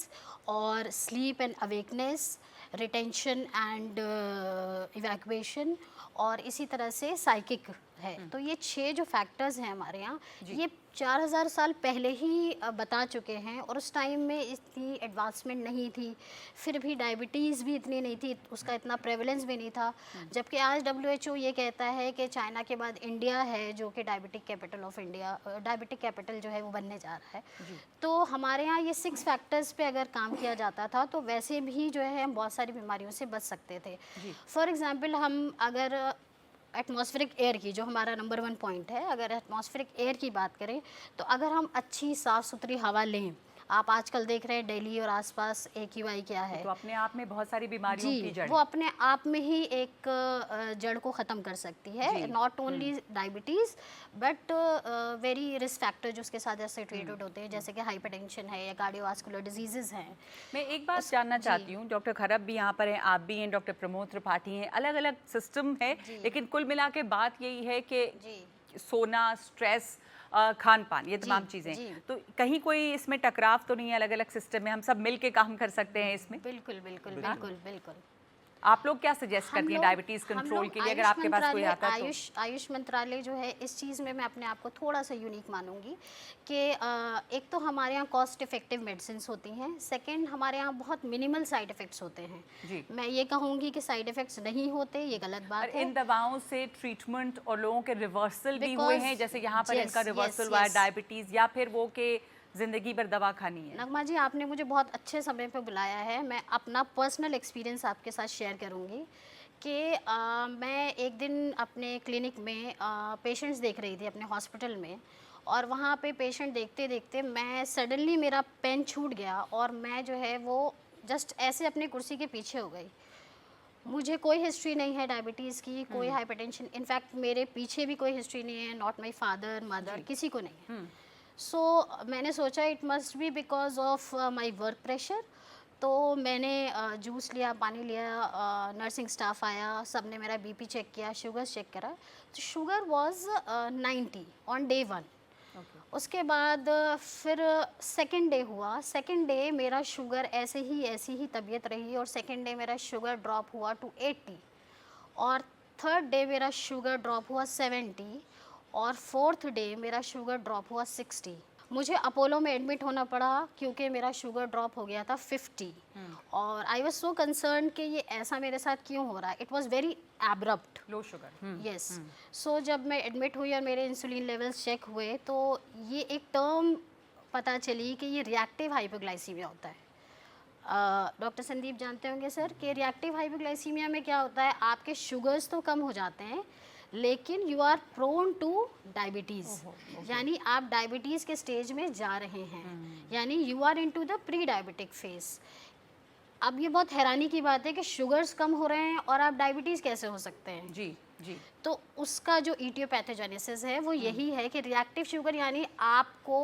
और sleep and awakeness, retention and evacuation, और इसी तरह से साइकिक है। तो ये 6 जो फैक्टर्स हैं हमारे यहाँ, ये 4000 साल पहले ही बता चुके हैं और उस टाइम में इतनी एडवांसमेंट नहीं थी, फिर भी डायबिटीज़ भी इतनी नहीं थी, उसका इतना प्रेवलेंस भी नहीं था। जबकि आज WHO ये कहता है कि चाइना के बाद इंडिया है जो कि diabetic capital of India, diabetic capital जो है वो बनने जा रहा है। तो हमारे यहाँ ये 6 फैक्टर्स पे अगर काम किया जाता था तो वैसे भी जो है हम बहुत सारी बीमारियों से बच सकते थे। फॉर एग्ज़ाम्पल हम अगर एटमॉस्फेरिक एयर की, जो हमारा नंबर 1 पॉइंट है, अगर एटमॉस्फेरिक एयर की बात करें तो अगर हम अच्छी साफ़ सुथरी हवा लें, आप आजकल देख रहे हैं दिल्ली और आसपास AQI क्या है, तो अपने आप में बहुत सारी बीमारियों की जड़ वो अपने आप में ही एक जड़ को ख़त्म कर सकती है। Not only diabetes but very risk factor जो उसके साथ एसोसिएटेड होते हैं, जैसे कि हाइपरटेंशन है या कार्डियोवास्कुलर डिजीज़ेज़ हैं। मैं एक बात जानना चाहती हूँ, डॉक्टर खरब भी यहाँ पर हैं, आप भी हैं, डॉक्टर प्रमोद त्रिपाठी हैं, अलग अलग सिस्टम है, लेकिन कुल मिला के बात यही है कि सोना, स्ट्रेस, खान पान, ये तमाम चीज़ें, तो कहीं कोई इसमें टकराव तो नहीं है? अलग अलग सिस्टम में हम सब मिल के काम कर सकते हैं इसमें? बिल्कुल बिल्कुल बिल्कुल बिल्कुल। आप लोग क्या सजेस्ट करती हैं डायबिटीज़ कंट्रोल के लिए, अगर आपके पास कोई आता है तो? आयुष मंत्रालय जो है इस चीज़ में मैं अपने आप को थोड़ा सा यूनिक मानूंगी कि एक तो हमारे यहाँ कॉस्ट इफेक्टिव मेडिसिन होती हैं, सेकंड हमारे यहाँ बहुत मिनिमल साइड इफ़ेक्ट्स होते हैं। मैं ये कहूँगी कि साइड इफ़ेक्ट्स नहीं होते, ये गलत बात है। इन दवाओं से ट्रीटमेंट और लोगों के रिवर्सल भी हुए हैं, जैसे यहाँ पर इनका रिवर्सल हुआ है डायबिटीज़, या फिर वो के ज़िंदगी भर दवा खानी है? नगमा जी आपने मुझे बहुत अच्छे समय पे बुलाया है, मैं अपना पर्सनल एक्सपीरियंस आपके साथ शेयर करूँगी कि मैं एक दिन अपने क्लिनिक में पेशेंट्स देख रही थी अपने हॉस्पिटल में, और वहाँ पे पेशेंट देखते देखते मैं सडनली मेरा पेन छूट गया और मैं जो है वो जस्ट ऐसे अपनी कुर्सी के पीछे हो गई। मुझे कोई हिस्ट्री नहीं है डायबिटीज़ की, कोई हाइपरटेंशन, इनफैक्ट मेरे पीछे भी कोई हिस्ट्री नहीं है, नॉट माई फादर मदर, किसी को नहीं है। सो मैंने सोचा it must be because of my work pressure. तो मैंने जूस लिया, पानी लिया, नर्सिंग स्टाफ आया, सब ने मेरा BP चेक किया, शुगर चेक करा, तो शुगर वाज 90 ऑन डे 1। उसके बाद फिर सेकेंड डे हुआ, सेकेंड डे मेरा शुगर ऐसी ही तबीयत रही और सेकेंड डे मेरा शुगर ड्रॉप हुआ टू 80, और थर्ड डे मेरा शुगर ड्रॉप हुआ 70, और फोर्थ डे मेरा शुगर ड्रॉप हुआ 60। मुझे अपोलो में एडमिट होना पड़ा क्योंकि मेरा शुगर ड्रॉप हो गया था 50, और आई वाज सो कंसर्न कि ये ऐसा मेरे साथ क्यों हो रहा है। It was very abrupt low sugar. Yes. So जब मैं एडमिट हुई और मेरे इंसुलिन लेवल्स चेक हुए तो ये एक टर्म पता चली कि ये रिएक्टिव हाइपोग्लाइसीमिया होता है। डॉक्टर संदीप जानते होंगे सर कि रिएक्टिव हाइपोग्लाइसीमिया में क्या होता है, आपके शुगर्स तो कम हो जाते हैं लेकिन you are prone to diabetes, यानी आप डायबिटीज़ के स्टेज में जा रहे हैं, यानी you are into the pre diabetic phase. अब ये बहुत हैरानी की बात है कि शुगर्स कम हो रहे हैं और आप डायबिटीज़ कैसे हो सकते हैं? जी, जी। तो उसका जो इटियोपैथोजेनेसिस है वो यही है कि रिएक्टिव शुगर यानी आपको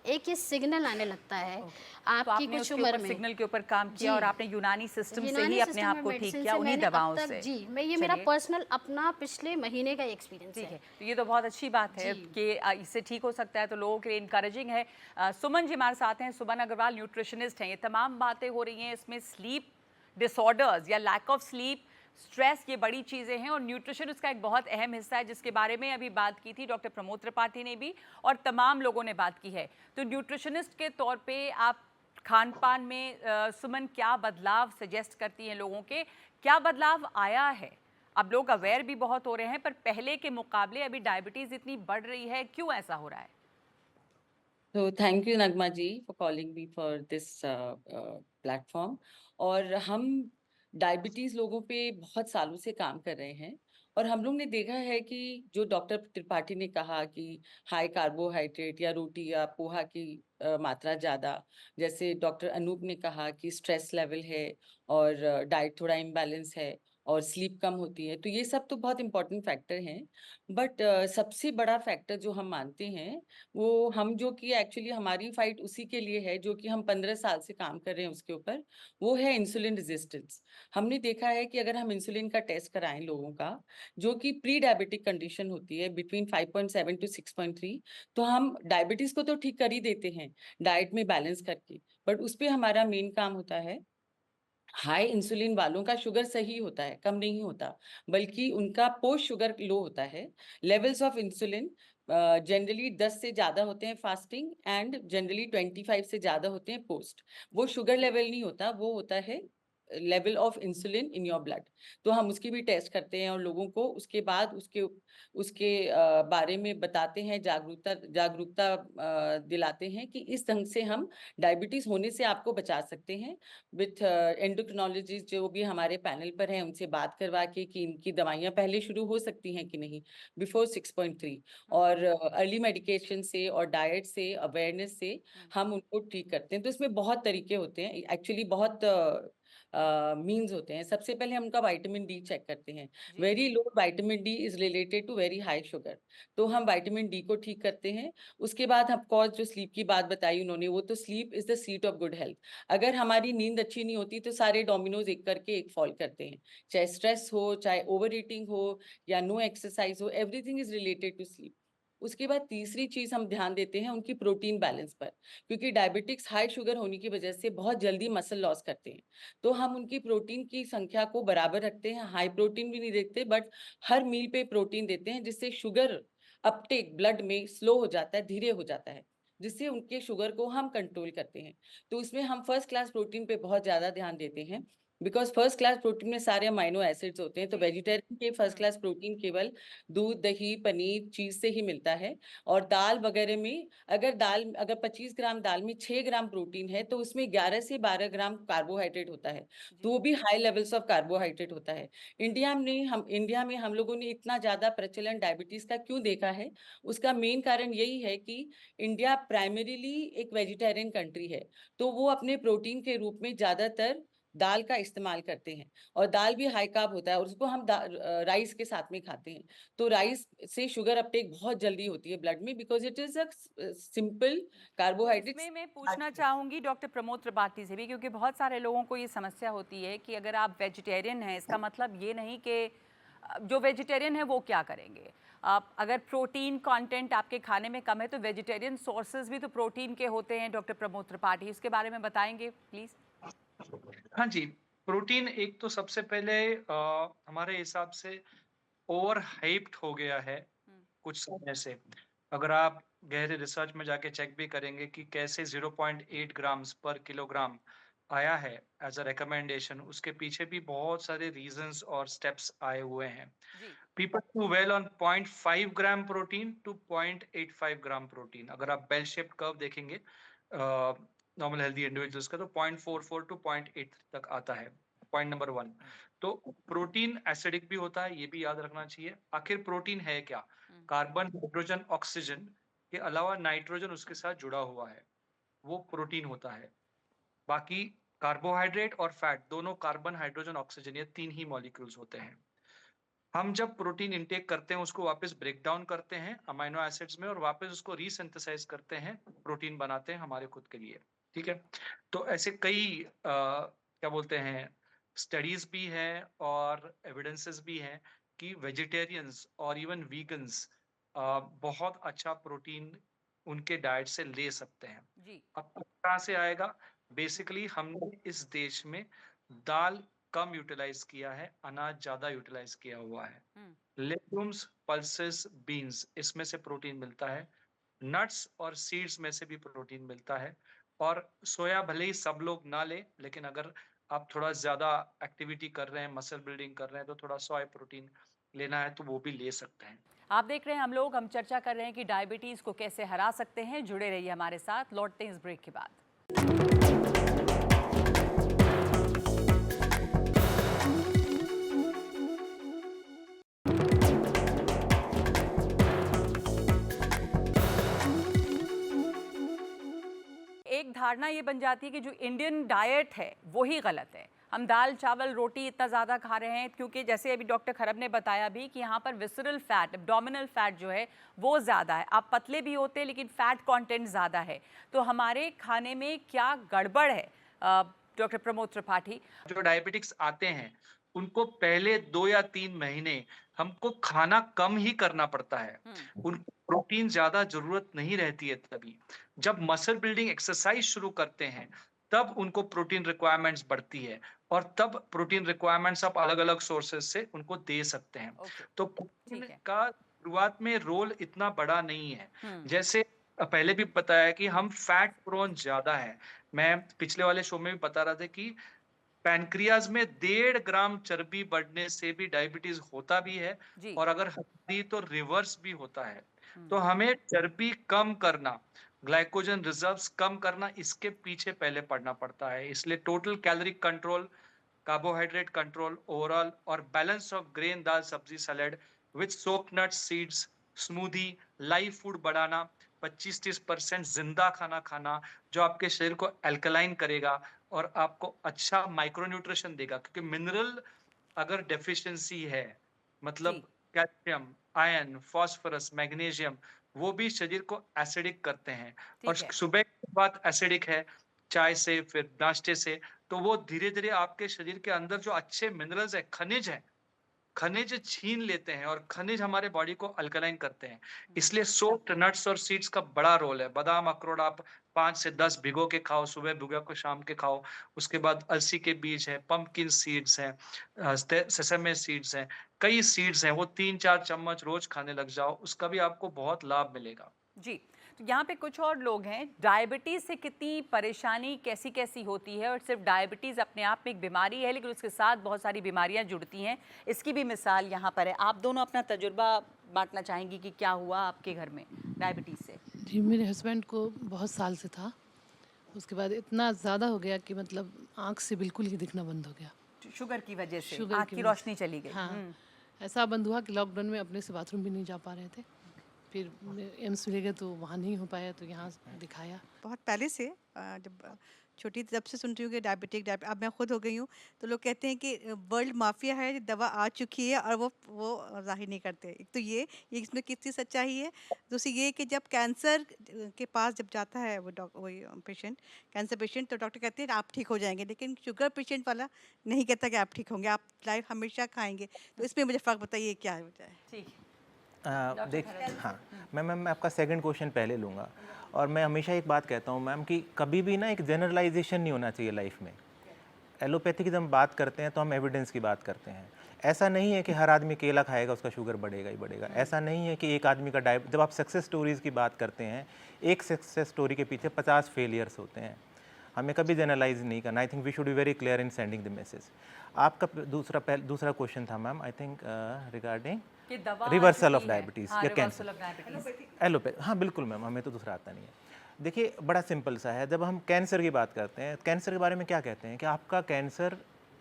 एक ये सिग्नल आने लगता है ओके। तो आपकी आपने कुछ उसके उम्र ऊपर में। सिग्नल के ऊपर काम किया जी। और आपने यूनानी सिस्टम से यूनानी ही अपने सिस्टम आप और को ठीक मेडिसिन किया से उन्हीं मैंने अब दवाओं तक से। जी, मैं ये मेरा चलिए, पर्सनल अपना पिछले महीने का एक्सपीरियंस ठीक है। है। तो ये तो बहुत अच्छी बात है जी। कि इससे ठीक हो सकता है, तो लोगों के लिए इनकरेजिंग है। सुमन जी हमारे साथ हैं, सुमन अग्रवाल न्यूट्रिशनिस्ट हैं। ये तमाम बातें हो रही हैं, इसमें स्लीप डिसऑर्डर्स या लैक ऑफ स्लीप, स्ट्रेस, ये बड़ी चीज़ें हैं और न्यूट्रिशन उसका एक बहुत अहम हिस्सा है, जिसके बारे में अभी बात की थी डॉक्टर प्रमोद त्रिपाठी ने भी और तमाम लोगों ने बात की है। तो न्यूट्रिशनिस्ट के तौर पे आप खान पान में सुमन क्या बदलाव सजेस्ट करती हैं लोगों के? क्या बदलाव आया है? अब लोग अवेयर भी बहुत हो रहे हैं, पर पहले के मुकाबले अभी डायबिटीज़ इतनी बढ़ रही है, क्यों ऐसा हो रहा है? तो thank you Nagma ji for calling me for this platform. और हम डायबिटीज लोगों पे बहुत सालों से काम कर रहे हैं और हम लोग ने देखा है कि जो डॉक्टर त्रिपाठी ने कहा कि हाई कार्बोहाइड्रेट या रोटी या पोहा की मात्रा ज़्यादा, जैसे डॉक्टर अनूप ने कहा कि स्ट्रेस लेवल है और डाइट थोड़ा इम्बैलेंस है और स्लीप कम होती है, तो ये सब तो बहुत इंपॉर्टेंट फैक्टर हैं। बट सबसे बड़ा फैक्टर जो हम मानते हैं वो हम जो कि एक्चुअली हमारी फाइट उसी के लिए है जो कि हम 15 साल से काम कर रहे हैं उसके ऊपर, वो है इंसुलिन रेजिस्टेंस। हमने देखा है कि अगर हम इंसुलिन का टेस्ट कराएं लोगों का जो कि प्री डायबिटिक कंडीशन होती है बिटवीन 5.7 टू 6.3, तो हम डायबिटीज को तो ठीक कर ही देते हैं डाइट में बैलेंस करके, बट उस पे हमारा मेन काम होता है हाई इंसुलिन वालों का शुगर सही होता है, कम नहीं होता, बल्कि उनका पोस्ट शुगर लो होता है। लेवल्स ऑफ इंसुलिन जनरली 10 से ज़्यादा होते हैं फास्टिंग एंड जनरली 25 से ज़्यादा होते हैं पोस्ट। वो शुगर लेवल नहीं होता, वो होता है level of insulin in your blood. तो हम उसकी भी टेस्ट करते हैं और लोगों को उसके बाद उसके उसके बारे में बताते हैं, जागरूकता जागरूकता दिलाते हैं कि इस ढंग से हम डायबिटीज होने से आपको बचा सकते हैं। विथ एंडोक्रिनोलॉजिस्ट जो भी हमारे पैनल पर हैं उनसे बात करवा के कि इनकी दवाइयाँ पहले शुरू हो सकती हैं कि नहीं बिफोर 6.3, और अर्ली मेडिकेशन से और डाइट से अवेयरनेस से हम उनको ठीक करते हैं। तो इसमें बहुत तरीके होते हैं, एक्चुअली बहुत मीन्स होते हैं। सबसे पहले हम उनका विटामिन डी चेक करते हैं। जी। Very low vitamin D is related to very high sugar, तो हम विटामिन डी को ठीक करते हैं। उसके बाद ऑफकोर्स जो स्लीप की बात बताई उन्होंने, वो तो sleep is the seat of good health. अगर हमारी नींद अच्छी नहीं होती तो सारे डोमिनोज एक करके एक फॉल करते हैं, चाहे स्ट्रेस हो, चाहे ओवर ईटिंग हो या नो एक्सरसाइज हो, everything is related to sleep. उसके बाद तीसरी चीज हम ध्यान देते हैं उनकी प्रोटीन बैलेंस पर, क्योंकि डायबिटिक्स हाई शुगर होने की वजह से बहुत जल्दी मसल लॉस करते हैं। तो हम उनकी प्रोटीन की संख्या को बराबर रखते हैं, हाई प्रोटीन भी नहीं देते बट हर मील पे प्रोटीन देते हैं, जिससे शुगर अपटेक ब्लड में स्लो हो जाता है, धीरे हो जाता है, जिससे उनके शुगर को हम कंट्रोल करते हैं। तो उसमें हम फर्स्ट क्लास प्रोटीन पे बहुत ज्यादा ध्यान देते हैं, बिकॉज फर्स्ट क्लास प्रोटीन में सारे अमाइनो एसिड्स होते हैं। तो वेजिटेरियन के फर्स्ट क्लास प्रोटीन केवल दूध, दही, पनीर, चीज से ही मिलता है। और दाल वगैरह में अगर 25 ग्राम दाल में 6 ग्राम प्रोटीन है तो उसमें 11 से 12 ग्राम कार्बोहाइड्रेट होता है, तो वो भी हाई लेवल्स ऑफ कार्बोहाइड्रेट होता है। इंडिया में हम लोगों ने इतना ज्यादा प्रचलन डायबिटीज का क्यों देखा है? उसका मेन कारण यही है कि इंडिया प्राइमरीली एक वेजिटेरियन कंट्री है, तो वो अपने प्रोटीन के रूप में ज्यादातर दाल का इस्तेमाल करते हैं, और दाल भी हाई कार्ब होता है और उसको हम राइस के साथ में खाते हैं। तो राइस से शुगर अपटेक बहुत जल्दी होती है ब्लड में, because it is a simple carbohydrate. इसमें मैं पूछना चाहूँगी डॉक्टर प्रमोद त्रिपाठी से भी, क्योंकि बहुत सारे लोगों को ये समस्या होती है कि अगर आप वेजिटेरियन हैं, इसका मतलब ये नहीं कि जो वेजिटेरियन है वो क्या करेंगे। आप अगर प्रोटीन कंटेंट आपके खाने में कम है तो वेजिटेरियन सोर्सेज भी तो प्रोटीन के होते हैं डॉक्टर प्रमोद त्रिपाठी, इसके बारे में बताएंगे प्लीज़। हाँ जी, प्रोटीन एक तो सबसे पहले हमारे हिसाब से ओवर हाइप्ड हो गया है कुछ समय से। अगर आप गहरे रिसर्च में जाके चेक भी करेंगे कि कैसे 0.8 ग्राम्स पर किलोग्राम आया है एज अ रिकमेंडेशन, उसके पीछे भी बहुत सारे रीजंस और स्टेप्स आए हुए हैं। जी। People do well on 0.5 gram protein to 0.85 gram protein. अगर आप बेल शेप्ड कर्व देखेंगे नॉर्मल हेल्दी इंडिविजुअल्स का, तो 0.44 टू 0.8 तक आता है। Point number 1। तो प्रोटीन एसिडिक भी होता है, ये भी याद रखना चाहिए। आखिर प्रोटीन है क्या? कार्बन, हाइड्रोजन, ऑक्सीजन के अलावा नाइट्रोजन उसके साथ जुड़ा हुआ है, वो प्रोटीन होता है। बाकी कार्बोहाइड्रेट और फैट दोनों कार्बन, हाइड्रोजन, ऑक्सीजन, ये 3 ही मॉलिक्यूल्स होते हैं। हम जब प्रोटीन इंटेक करते हैं उसको वापस ब्रेक डाउन करते हैं अमीनो एसिड्स में और वापस उसको रीसिंथेसाइज करते हैं, प्रोटीन बनाते हैं हमारे खुद के लिए। ठीक है, तो ऐसे कई क्या बोलते हैं स्टडीज भी हैं और एविडेंसेस भी हैं कि वेजिटेरियंस और इवन वीगन्स बहुत अच्छा प्रोटीन उनके डाइट से ले सकते हैं। जी अब कहाँ से आएगा? बेसिकली हमने इस देश में दाल कम यूटिलाइज किया है, अनाज ज्यादा यूटिलाइज किया हुआ है। हम्म, लेग्यूम्स, पल्सेस, बीन्स, इसमें से प्रोटीन मिलता है। नट्स और सीड्स में से भी प्रोटीन मिलता है। और सोया भले ही सब लोग ना ले, लेकिन अगर आप थोड़ा ज्यादा एक्टिविटी कर रहे हैं, मसल बिल्डिंग कर रहे हैं, तो थोड़ा सोया प्रोटीन लेना है तो वो भी ले सकते हैं। आप देख रहे हैं हम चर्चा कर रहे हैं कि डायबिटीज को कैसे हरा सकते हैं। जुड़े रहिए हमारे साथ, लौटते हैं इस ब्रेक के बाद। एक धारणा ये बन जाती है कि जो इंडियन डाइट है वो ही गलत है। हम दाल चावल रोटी इतना ज़्यादा खा रहे हैं क्योंकि जैसे अभी डॉक्टर खरब ने बताया भी कि यहाँ पर विसरल फैट, एब्डोमिनल फैट जो है वो ज़्यादा है। आप पतले भी होते हैं लेकिन फैट कंटेंट ज़्यादा है। तो हमारे खाने में क्या गड़बड़ है डॉक्टर प्रमोद त्रिपाठी? जो डायबिटिक्स आते हैं उनको पहले 2 या 3 महीने हमको खाना कम ही करना पड़ता है। उनको प्रोटीन ज्यादा जरूरत नहीं रहती है। तभी जब मसल बिल्डिंग एक्सरसाइज शुरू करते हैं तब उनको प्रोटीन रिक्वायरमेंट्स बढ़ती है और तब प्रोटीन रिक्वायरमेंट्स आप अलग अलग सोर्सेज से उनको दे सकते हैं। ओके, तो प्रोटीन ठीक है। का शुरुआत में रोल इतना बड़ा नहीं है। हम्म, जैसे पहले भी बताया कि हम फैट प्रोन ज्यादा है। मैं पिछले वाले शो में भी बता रहा था कि पैनक्रियाज में 1.5 ग्राम चर्बी बढ़ने से भी डायबिटीज होता भी है जी और अगर हल्दी तो रिवर्स भी होता है। हम्म, तो हमें चर्बी कम करना, ग्लाइकोजन रिजर्व्स कम करना, इसके पीछे पहले पड़ना पड़ता है। इसलिए total calorie control, carbohydrate control overall और बैलेंस ऑफ ग्रेन, दाल, सब्जी, salad with soap nuts, seeds, smoothie, live food बढ़ाना, 25-30% जिंदा खाना खाना जो आपके शरीर को एल्कलाइन करेगा और आपको अच्छा माइक्रो न्यूट्रिशन देगा। क्योंकि मिनरल अगर डेफिशिएंसी है, मतलब जी कैल्शियम, आयरन, फास्फोरस, मैग्नीशियम, वो भी शरीर को एसिडिक करते हैं। और ठीक है। सुबह की बात एसिडिक है चाय से, फिर नाश्ते से, तो वो धीरे धीरे आपके शरीर के अंदर जो अच्छे मिनरल्स है, खनिज छीन लेते हैं और खनिज हमारे बॉडी को अल्कलाइन करते हैं। इसलिए सोक्ड नट्स और सीड्स का बड़ा रोल है। बादाम, अखरोट आप 5 से 10 भिगो के खाओ, सुबह भिगो के शाम के खाओ। उसके बाद अलसी के बीज है, पंपकिन सीड्स हैं, सेसमे सीड्स हैं, कई सीड्स हैं, वो 3-4 चम्मच रोज खाने लग जाओ, उसका भी आपको बहुत लाभ मिलेगा। जी, तो यहाँ पे कुछ और लोग हैं, डायबिटीज़ से कितनी परेशानी कैसी कैसी होती है, और सिर्फ डायबिटीज़ अपने आप में एक बीमारी है लेकिन उसके साथ बहुत सारी बीमारियाँ जुड़ती हैं, इसकी भी मिसाल यहाँ पर है। आप दोनों अपना तजुर्बा बांटना चाहेंगी कि क्या हुआ आपके घर में डायबिटीज़ से? जी, मेरे हस्बैंड को बहुत साल से था। उसके बाद इतना ज़्यादा हो गया कि मतलब आँख से बिल्कुल ही दिखना बंद हो गया। शुगर की वजह से शुगर आँख की की वजह रोशनी चली गई। हाँ, ऐसा बंद हुआ कि लॉकडाउन में अपने से बाथरूम भी नहीं जा पा रहे थे। फिर एम्स ले गए तो वहाँ नहीं हो पाया तो यहाँ दिखाया। बहुत पहले से जब छोटी थी तब से सुन रही हूँ कि डायबिटिक अब मैं खुद हो गई हूँ। तो लोग कहते हैं कि वर्ल्ड माफिया है, दवा आ चुकी है और वो ज़ाहिर नहीं करते। एक तो ये इसमें कितनी सच्चाई है। दूसरी ये कि जब कैंसर के पास जब जाता है वही पेशेंट, कैंसर पेशेंट, तो डॉक्टर कहते हैं आप ठीक हो जाएंगे, लेकिन शुगर पेशेंट वाला नहीं कहता कि आप ठीक होंगे, आप लाइफ हमेशा खाएंगे। तो इसमें मुझे फ़र्क बताइए क्या वजह है। ठीक, देखिए, हाँ, मैं आपका सेकंड क्वेश्चन पहले लूँगा। और मैं हमेशा एक बात कहता हूँ मैम कि कभी भी ना एक जनरलाइजेशन नहीं होना चाहिए लाइफ में। एलोपैथी की जब हम बात करते हैं तो हम एविडेंस की बात करते हैं। ऐसा नहीं है कि हर आदमी केला खाएगा उसका शुगर बढ़ेगा ही बढ़ेगा। ऐसा नहीं है कि एक आदमी का जब आप सक्सेस स्टोरीज़ की बात करते हैं, एक सक्सेस स्टोरी के पीछे 50 फेलियर्स होते हैं। हमें कभी जनरलाइज नहीं करना। I think we should be very clear in sending the message. आपका दूसरा क्वेश्चन था ma'am, I think regarding reversal of diabetes या कैंसर, एलोपैथी। हाँ बिल्कुल मैम, हमें तो दूसरा आता नहीं है। देखिए, बड़ा सिंपल सा है। जब हम कैंसर की बात करते हैं, कैंसर के बारे में क्या कहते हैं कि आपका कैंसर,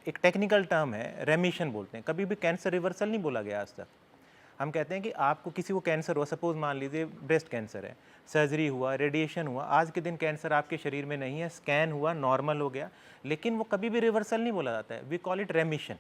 एक टेक्निकल टर्म है, रेमिशन बोलते हैं। कभी भी कैंसर रिवर्सल नहीं बोला गया आज तक। हम कहते हैं कि आपको किसी को कैंसर हुआ, सपोज मान लीजिए ब्रेस्ट कैंसर है, सर्जरी हुआ, रेडिएशन हुआ, आज के दिन कैंसर आपके शरीर में नहीं है, स्कैन हुआ, नॉर्मल हो गया, लेकिन वो कभी भी रिवर्सल नहीं बोला जाता है, we call it remission.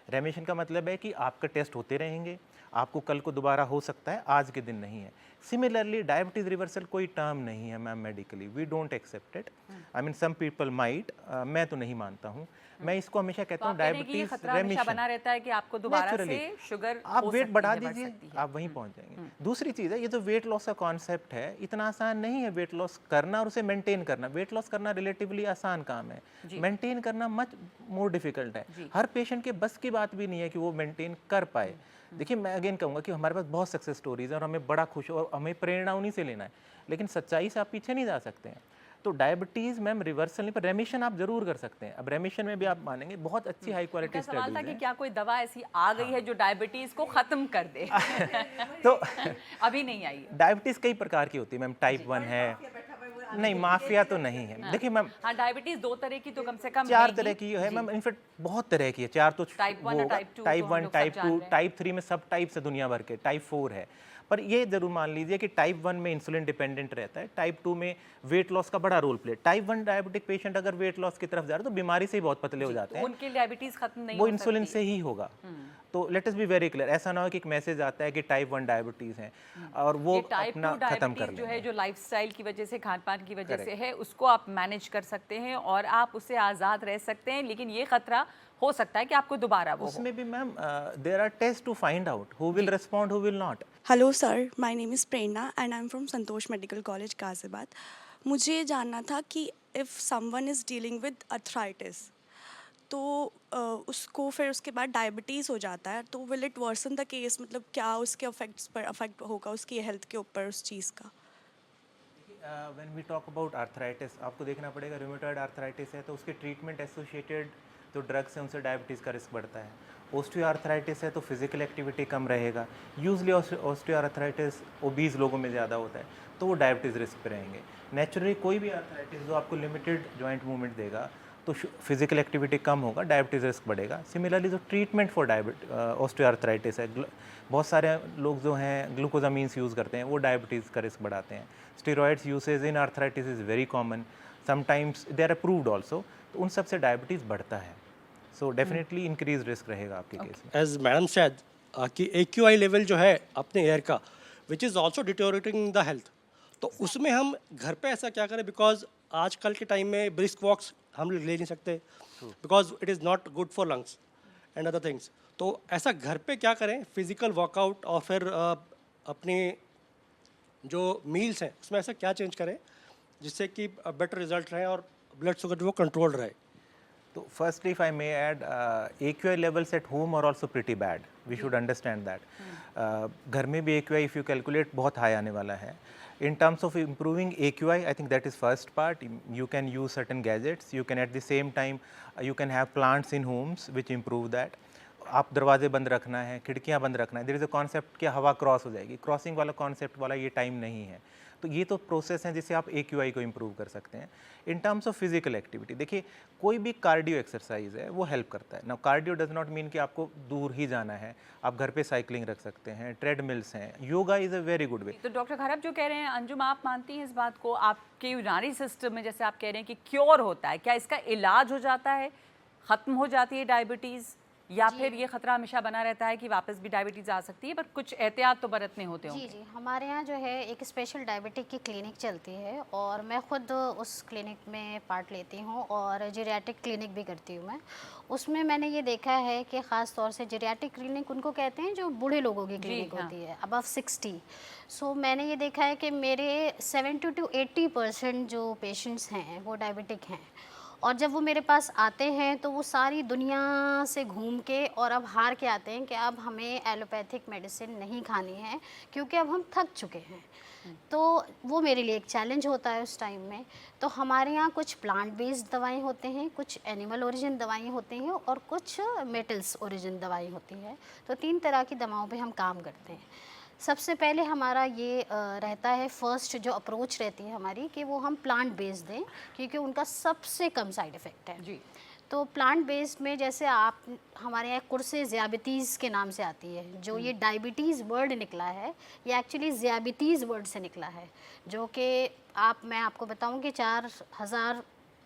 Remission का मतलब है कि आपका टेस्ट होते रहेंगे, आपको कल को दोबारा हो सकता है, आज के दिन नहीं है। सिमिलरली डायबिटीज़ रिवर्सल कोई टर्म नहीं है ma'am medically, we don't accept it. I mean some people might, मैं तो नहीं मानता हूँ। मैं इसको हमेशा कहता हूँ डायबिटीज रेमिशन बना रहता है कि आपको दोबारा से शुगर आप वेट बढ़ा दीजिए, आप वहीं पहुंच जाएंगे। दूसरी चीज़ है, ये जो वेट लॉस का कॉन्सेप्ट है, इतना आसान नहीं है वेट लॉस करना और उसे मेंटेन करना। वेट लॉस करना रिलेटिवली आसान काम है, मेंटेन करना मच मोर डिफिकल्ट है। हर पेशेंट के बस की बात भी नहीं है कि वो मेंटेन कर पाए। देखिए, मैं अगेन कहूँगा कि हमारे पास बहुत सक्सेस स्टोरीज हैं और हमें बड़ा खुश और हमें प्रेरणा उन्हीं से लेना है, लेकिन सच्चाई से आप पीछे नहीं जा सकते हैं। तो डायबिटीज़ मैम रिवर्सल नहीं, पर रेमिशन आप जरूर कर सकते हैं। अब रेमिशन में भी आप मानेंगे बहुत अच्छी हाई क्वालिटी सवाल था कि क्या कोई दवा ऐसी आ गई है जो डायबिटीज़ को ख़त्म कर दे? तो अभी नहीं आई। डायबिटीज़ कई प्रकार की होती है मैम, टाइप 1 है, नहीं माफिया तो नहीं है। देखिए मैम, हाँ, डायबिटीज़ 2 तरह की तो कम से कम 4 तरह की है मैम, इनफैक्ट बहुत तरह की है। 4 तो टाइप 1 और टाइप 2, टाइप 1, टाइप 2, टाइप 3 में सब टाइप्स है दुनिया भर के, टाइप 4 है। पर ये जरूर मान लीजिए कि टाइप 1 में इंसुलिन डिपेंडेंट रहता है, टाइप 2 में वेट लॉस का बड़ा role play. Type 1 diabetic patient अगर वेट लॉस की तरफ जा रहे हैं तो बीमारी से ही बहुत पतले हो जाते हैं, उनके डायबिटीज़ खत्म नहीं, वो इंसुलिन से ही होगा। तो let us B very clear, ऐसा ना हो कि एक मैसेज आता है कि टाइप 1 डायबिटीज़ है और वो अपना खत्म कर लेंगे। जो है, जो लाइफस्टाइल की वजह से, खान पान की वजह से है, उसको आप मैनेज कर सकते हैं और आप उससे आज़ाद रह सकते हैं, लेकिन ये खतरा हो सकता है कि आपको दोबारा वो उसमें भी ma'am there are test to find out who will respond, who will not. Hello sir, my name is Prerna and I am from Santosh medical college Ghaziabad. मुझे ये जानना था कि if someone is dealing with arthritis तो उसको फिर उसके बाद डायबिटीज़ हो जाता है, तो will it worsen the case, मतलब क्या उसके अफेक्ट होगा उसकी हेल्थ के ऊपर उस चीज़ का? When we talk about arthritis, आपको देखना पड़ेगा रूमेटॉइड आर्थराइटिस है तो उसके ट्रीटमेंट एसोसिएटेड जो ड्रग्स हैं उनसे डायबिटीज़ का रिस्क बढ़ता है। ऑस्टियोआर्थराइटिस है तो फिजिकल एक्टिविटी कम रहेगा, यूजली ऑस्टियोआर्थराइटिस ओबीज लोगों में ज़्यादा होता है तो वो डायबिटीज़ रिस्क पे रहेंगे। नेचुरली कोई भी आर्थराइटिस जो आपको लिमिटेड जॉइंट मूवमेंट देगा तो फिजिकल एक्टिविटी कम होगा, डायबिटीज़ रिस्क बढ़ेगा। सिमिलरली जो ट्रीटमेंट फॉर ऑस्टियोआर्थराइटिस है, बहुत सारे लोग जो हैं ग्लूकोजामीन्स यूज़ करते हैं, वो डायबिटीज़ का रिस्क बढ़ाते हैं। Steroids usage in arthritis is very common, sometimes they are approved also, तो उन सबसे डायबिटीज़ बढ़ता है। सो डेफिनेटली इंक्रीज रिस्क रहेगा आपके केस में। एज मैडम सेड कि AQI लेवल जो है अपने एयर का which is also deteriorating the health, तो उसमें हम घर पे ऐसा क्या करें? बिकॉज आजकल के टाइम में ब्रिस्क वॉक्स हम ले नहीं सकते because it is not good for lungs and other things. तो ऐसा घर पे क्या करें फिजिकल वर्कआउट और फिर अपने जो मील्स हैं उसमें ऐसा क्या चेंज करें जिससे कि बेटर रिजल्ट रहे और ब्लड शुगर जो कंट्रोल रहे? So firstly, if I may add, AQI levels at home are also pretty bad. We should understand that. घर में भी AQI if you calculate बहुत high आने वाला है. In terms of improving AQI, I think that is first part. You can use certain gadgets. You can at the same time, you can have plants in homes which improve that. आप दरवाजे बंद रखना है, खिड़कियाँ बंद रखना है। There is a concept कि हवा क्रॉस हो जाएगी, क्रॉसिंग वाला कॉन्सेप्ट वाला ये टाइम नहीं है। तो ये तो प्रोसेस हैं जिससे आप AQI को इम्प्रूव कर सकते हैं। In terms of physical activity, देखिए कोई भी कार्डियो एक्सरसाइज है वो हेल्प करता है ना। कार्डियो डज नॉट मीन कि आपको दूर ही जाना है, आप घर पे साइकिलिंग रख सकते हैं, ट्रेडमिल्स हैं, yoga is a very good way. तो डॉक्टर खरब जो कह रहे हैं, अंजुम आप मानती हैं इस बात को? आपके यूनानी सिस्टम में जैसे आप कह रहे हैं कि क्योर होता है, क्या इसका इलाज हो जाता है, ख़त्म हो जाती है डायबिटीज़, या फिर ये खतरा हमेशा बना रहता है कि वापस भी डायबिटीज़ आ सकती है, पर कुछ एहतियात तो बरतने होते होंगे? जी, हमारे यहाँ जो है एक स्पेशल डायबिटिक की क्लिनिक चलती है और मैं ख़ुद उस क्लिनिक में पार्ट लेती हूँ और जीरियाट्रिक क्लिनिक भी करती हूँ मैं। उसमें मैंने ये देखा है कि ख़ास तौर से जीरियाट्रिक क्लिनिक उनको कहते हैं जो बूढ़े लोगों की क्लिनिक होती है, अबव 60। सो मैंने ये देखा है कि मेरे 70 to 80% जो पेशेंट्स हैं वो डायबिटिक हैं और जब वो मेरे पास आते हैं तो वो सारी दुनिया से घूम के और अब हार के आते हैं कि अब हमें एलोपैथिक मेडिसिन नहीं खानी है क्योंकि अब हम थक चुके हैं। तो वो मेरे लिए एक चैलेंज होता है उस टाइम में। तो हमारे यहाँ कुछ प्लांट बेस्ड दवाएं होते हैं, कुछ एनिमल ओरिजिन दवाएं होती हैं और कुछ मेटल्स ओरिजिन दवाएं होती हैं। तो 3 तरह की दवाओं पे हम काम करते हैं। सबसे पहले हमारा ये रहता है, फर्स्ट जो अप्रोच रहती है हमारी कि वो हम प्लांट बेस्ड दें क्योंकि उनका सबसे कम साइड इफ़ेक्ट है। जी। तो प्लांट बेस्ड में जैसे आप हमारे यहाँ कुर्से ज़ियाबितीज़ के नाम से आती है, जो ये डायबिटीज़ वर्ड निकला है ये एक्चुअली ज़ियाबितीज़ वर्ड से निकला है, जो कि मैं आपको बताऊं कि 4000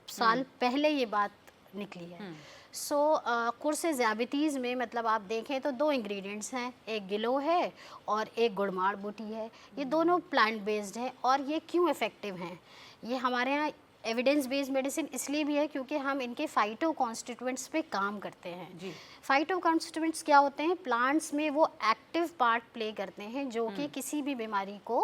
साल पहले ये बात निकली है। सो कुर्से ज़ियाबितीज़ में मतलब आप देखें तो 2 इंग्रेडिएंट्स हैं, एक गिलो है और एक गुड़माड़ बूटी है। ये दोनों प्लांट बेस्ड हैं और ये क्यों इफ़ेक्टिव हैं? ये हमारे यहाँ एविडेंस बेस्ड मेडिसिन इसलिए भी है क्योंकि हम इनके फाइटो कॉन्स्टिट्यूएंट्स पे काम करते हैं जी। फाइटो कॉन्स्टिट्यूएंट्स क्या होते हैं? प्लांट्स में वो एक्टिव पार्ट प्ले करते हैं जो कि किसी भी बीमारी को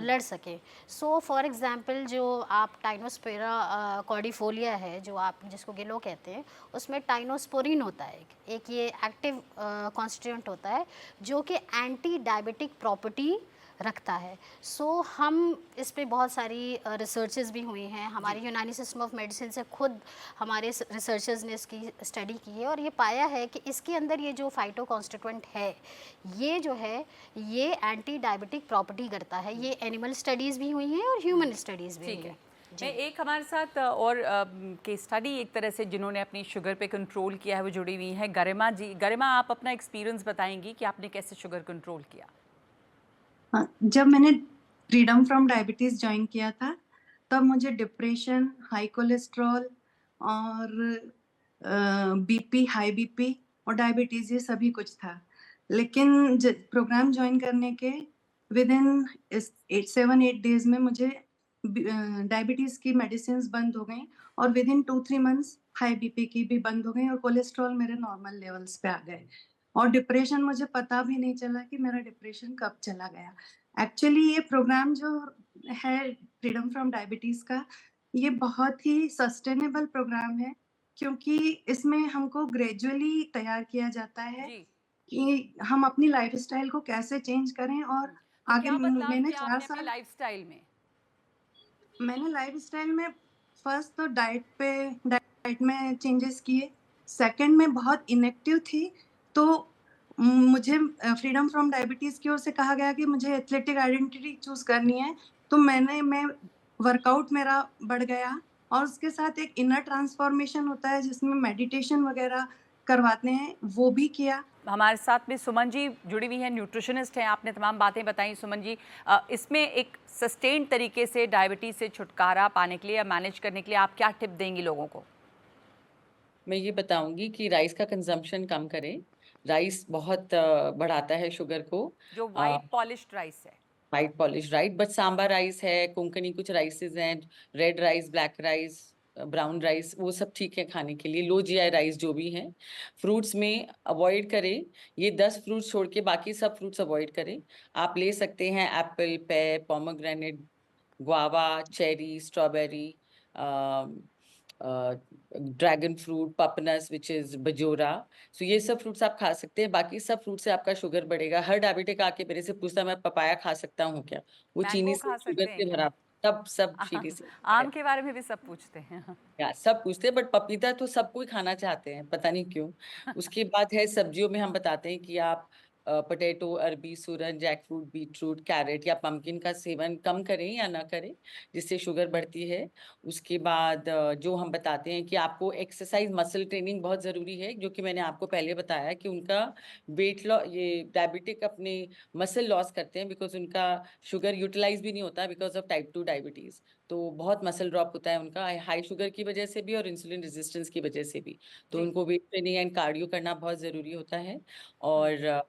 लड़ सके। सो फॉर एग्जांपल जो आप टाइनोस्पेरा कॉर्डिफोलिया है, जो आप जिसको गिलो कहते हैं, उसमें टाइनोस्पोरिन होता है, एक ये एक्टिव कॉन्स्टिट्यूएंट होता है जो कि एंटी डायबिटिक प्रॉपर्टी रखता है। सो हम इस पे बहुत सारी रिसर्चेस भी हुई हैं, हमारे यूनानी सिस्टम ऑफ मेडिसिन से खुद हमारे रिसर्चर्स ने इसकी स्टडी की है और ये पाया है कि इसके अंदर ये जो फाइटो कॉन्स्टिट्यूएंट है ये जो है ये एंटी डायबिटिक प्रॉपर्टी करता है। ये एनिमल स्टडीज़ भी हुई हैं और ह्यूमन स्टडीज़ भी हुई हैं। मैं एक हमारे साथ और केस स्टडी एक तरह से जिन्होंने अपनी शुगर पे कंट्रोल किया है वो जुड़ी हुई हैं गरिमा जी। गरिमा, आप अपना एक्सपीरियंस बताएंगी कि आपने कैसे शुगर कंट्रोल किया? हाँ, जब मैंने फ्रीडम फ्रॉम डायबिटीज़ ज्वाइन किया था तब मुझे डिप्रेशन, हाई कोलेस्ट्रॉल और बीपी, हाई बीपी और डायबिटीज़ ये सभी कुछ था। लेकिन प्रोग्राम ज्वाइन करने के विद इन 7-8 डेज में मुझे डायबिटीज़ की मेडिसिन बंद हो गई और with in 2-3 months high BP की भी बंद हो गई और कोलेस्ट्रॉल मेरे नॉर्मल लेवल्स पे आ गए। और डिप्रेशन मुझे पता भी नहीं चला कि मेरा डिप्रेशन कब चला गया। एक्चुअली ये प्रोग्राम जो है फ्रीडम फ्रॉम डायबिटीज़ का, ये बहुत ही सस्टेनेबल प्रोग्राम है क्योंकि इसमें हमको ग्रेजुअली तैयार किया जाता है कि हम अपनी लाइफस्टाइल को कैसे चेंज करें और आगे मैंने 4 साल लाइफस्टाइल में मैंने लाइफस्टाइल में फर्स्ट तो डाइट में चेंजेस किए, सेकंड में बहुत इनएक्टिव थी तो मुझे फ्रीडम फ्रॉम डायबिटीज़ की ओर से कहा गया कि मुझे एथलेटिक आइडेंटिटी चूज़ करनी है, तो मैं वर्कआउट मेरा बढ़ गया और उसके साथ एक इनर ट्रांसफॉर्मेशन होता है जिसमें मेडिटेशन वगैरह करवाते हैं, वो भी किया। हमारे साथ में सुमन जी जुड़ी हुई हैं, न्यूट्रिशनिस्ट हैं। आपने तमाम बातें बताई सुमन जी। इसमें एक सस्टेन तरीके से डायबिटीज़ से छुटकारा पाने के लिए या मैनेज करने के लिए आप क्या टिप देंगी लोगों को? मैं ये बताऊंगी कि राइस का कंजम्पशन कम करें। राइस बहुत बढ़ाता है शुगर को। जो वाइट पॉलिश्ड राइस है, white polish right, but sambar rice है, कोंकणी कुछ राइसेस हैं, red rice, black rice, brown rice, वो सब ठीक है खाने के लिए। लो जीआई राइस जो भी हैं। फ्रूट्स में अवॉइड करें, ये 10 फ्रूट्स छोड़ के बाकी सब फ्रूट्स अवॉइड करें। आप ले सकते हैं apple, pear, pomegranate, guava, cherry, strawberry, dragon fruit, पपनस विच इज बजोरा। सो ये सब फ्रूट्स आप खा सकते हैं। बाकी सब फ्रूट से आपका शुगर बढ़ेगा। हर डायबिटिक आके मेरे से पूछता मैं पपाया खा सकता हूँ क्या? वो चीनी से शुगर से भरा, तब सब चीनी से। आम के बारे में भी सब पूछते हैं। या सब पूछते हैं, बट पपीता तो सबको ही खाना चाहते हैं, पता नहीं क्यों। उसके बाद है सब्जियों में हम बताते हैं कि आप पोटैटो, अरबी, सूरन, जैकफ्रूट, बीटरूट, कैरेट या पम्पकिन का सेवन कम करें या ना करें, जिससे शुगर बढ़ती है। उसके बाद जो हम बताते हैं कि आपको एक्सरसाइज, मसल ट्रेनिंग बहुत ज़रूरी है, जो कि मैंने आपको पहले बताया कि उनका वेट लॉस, ये डायबिटिक अपने मसल लॉस करते हैं बिकॉज उनका शुगर यूटिलाइज भी नहीं होता बिकॉज ऑफ टाइप 2 डायबिटीज़। तो बहुत मसल ड्रॉप होता है उनका हाई शुगर की वजह से भी और इंसुलिन रेजिस्टेंस की वजह से भी। तो उनको वेट ट्रेनिंग एंड कार्डियो करना बहुत ज़रूरी होता है। और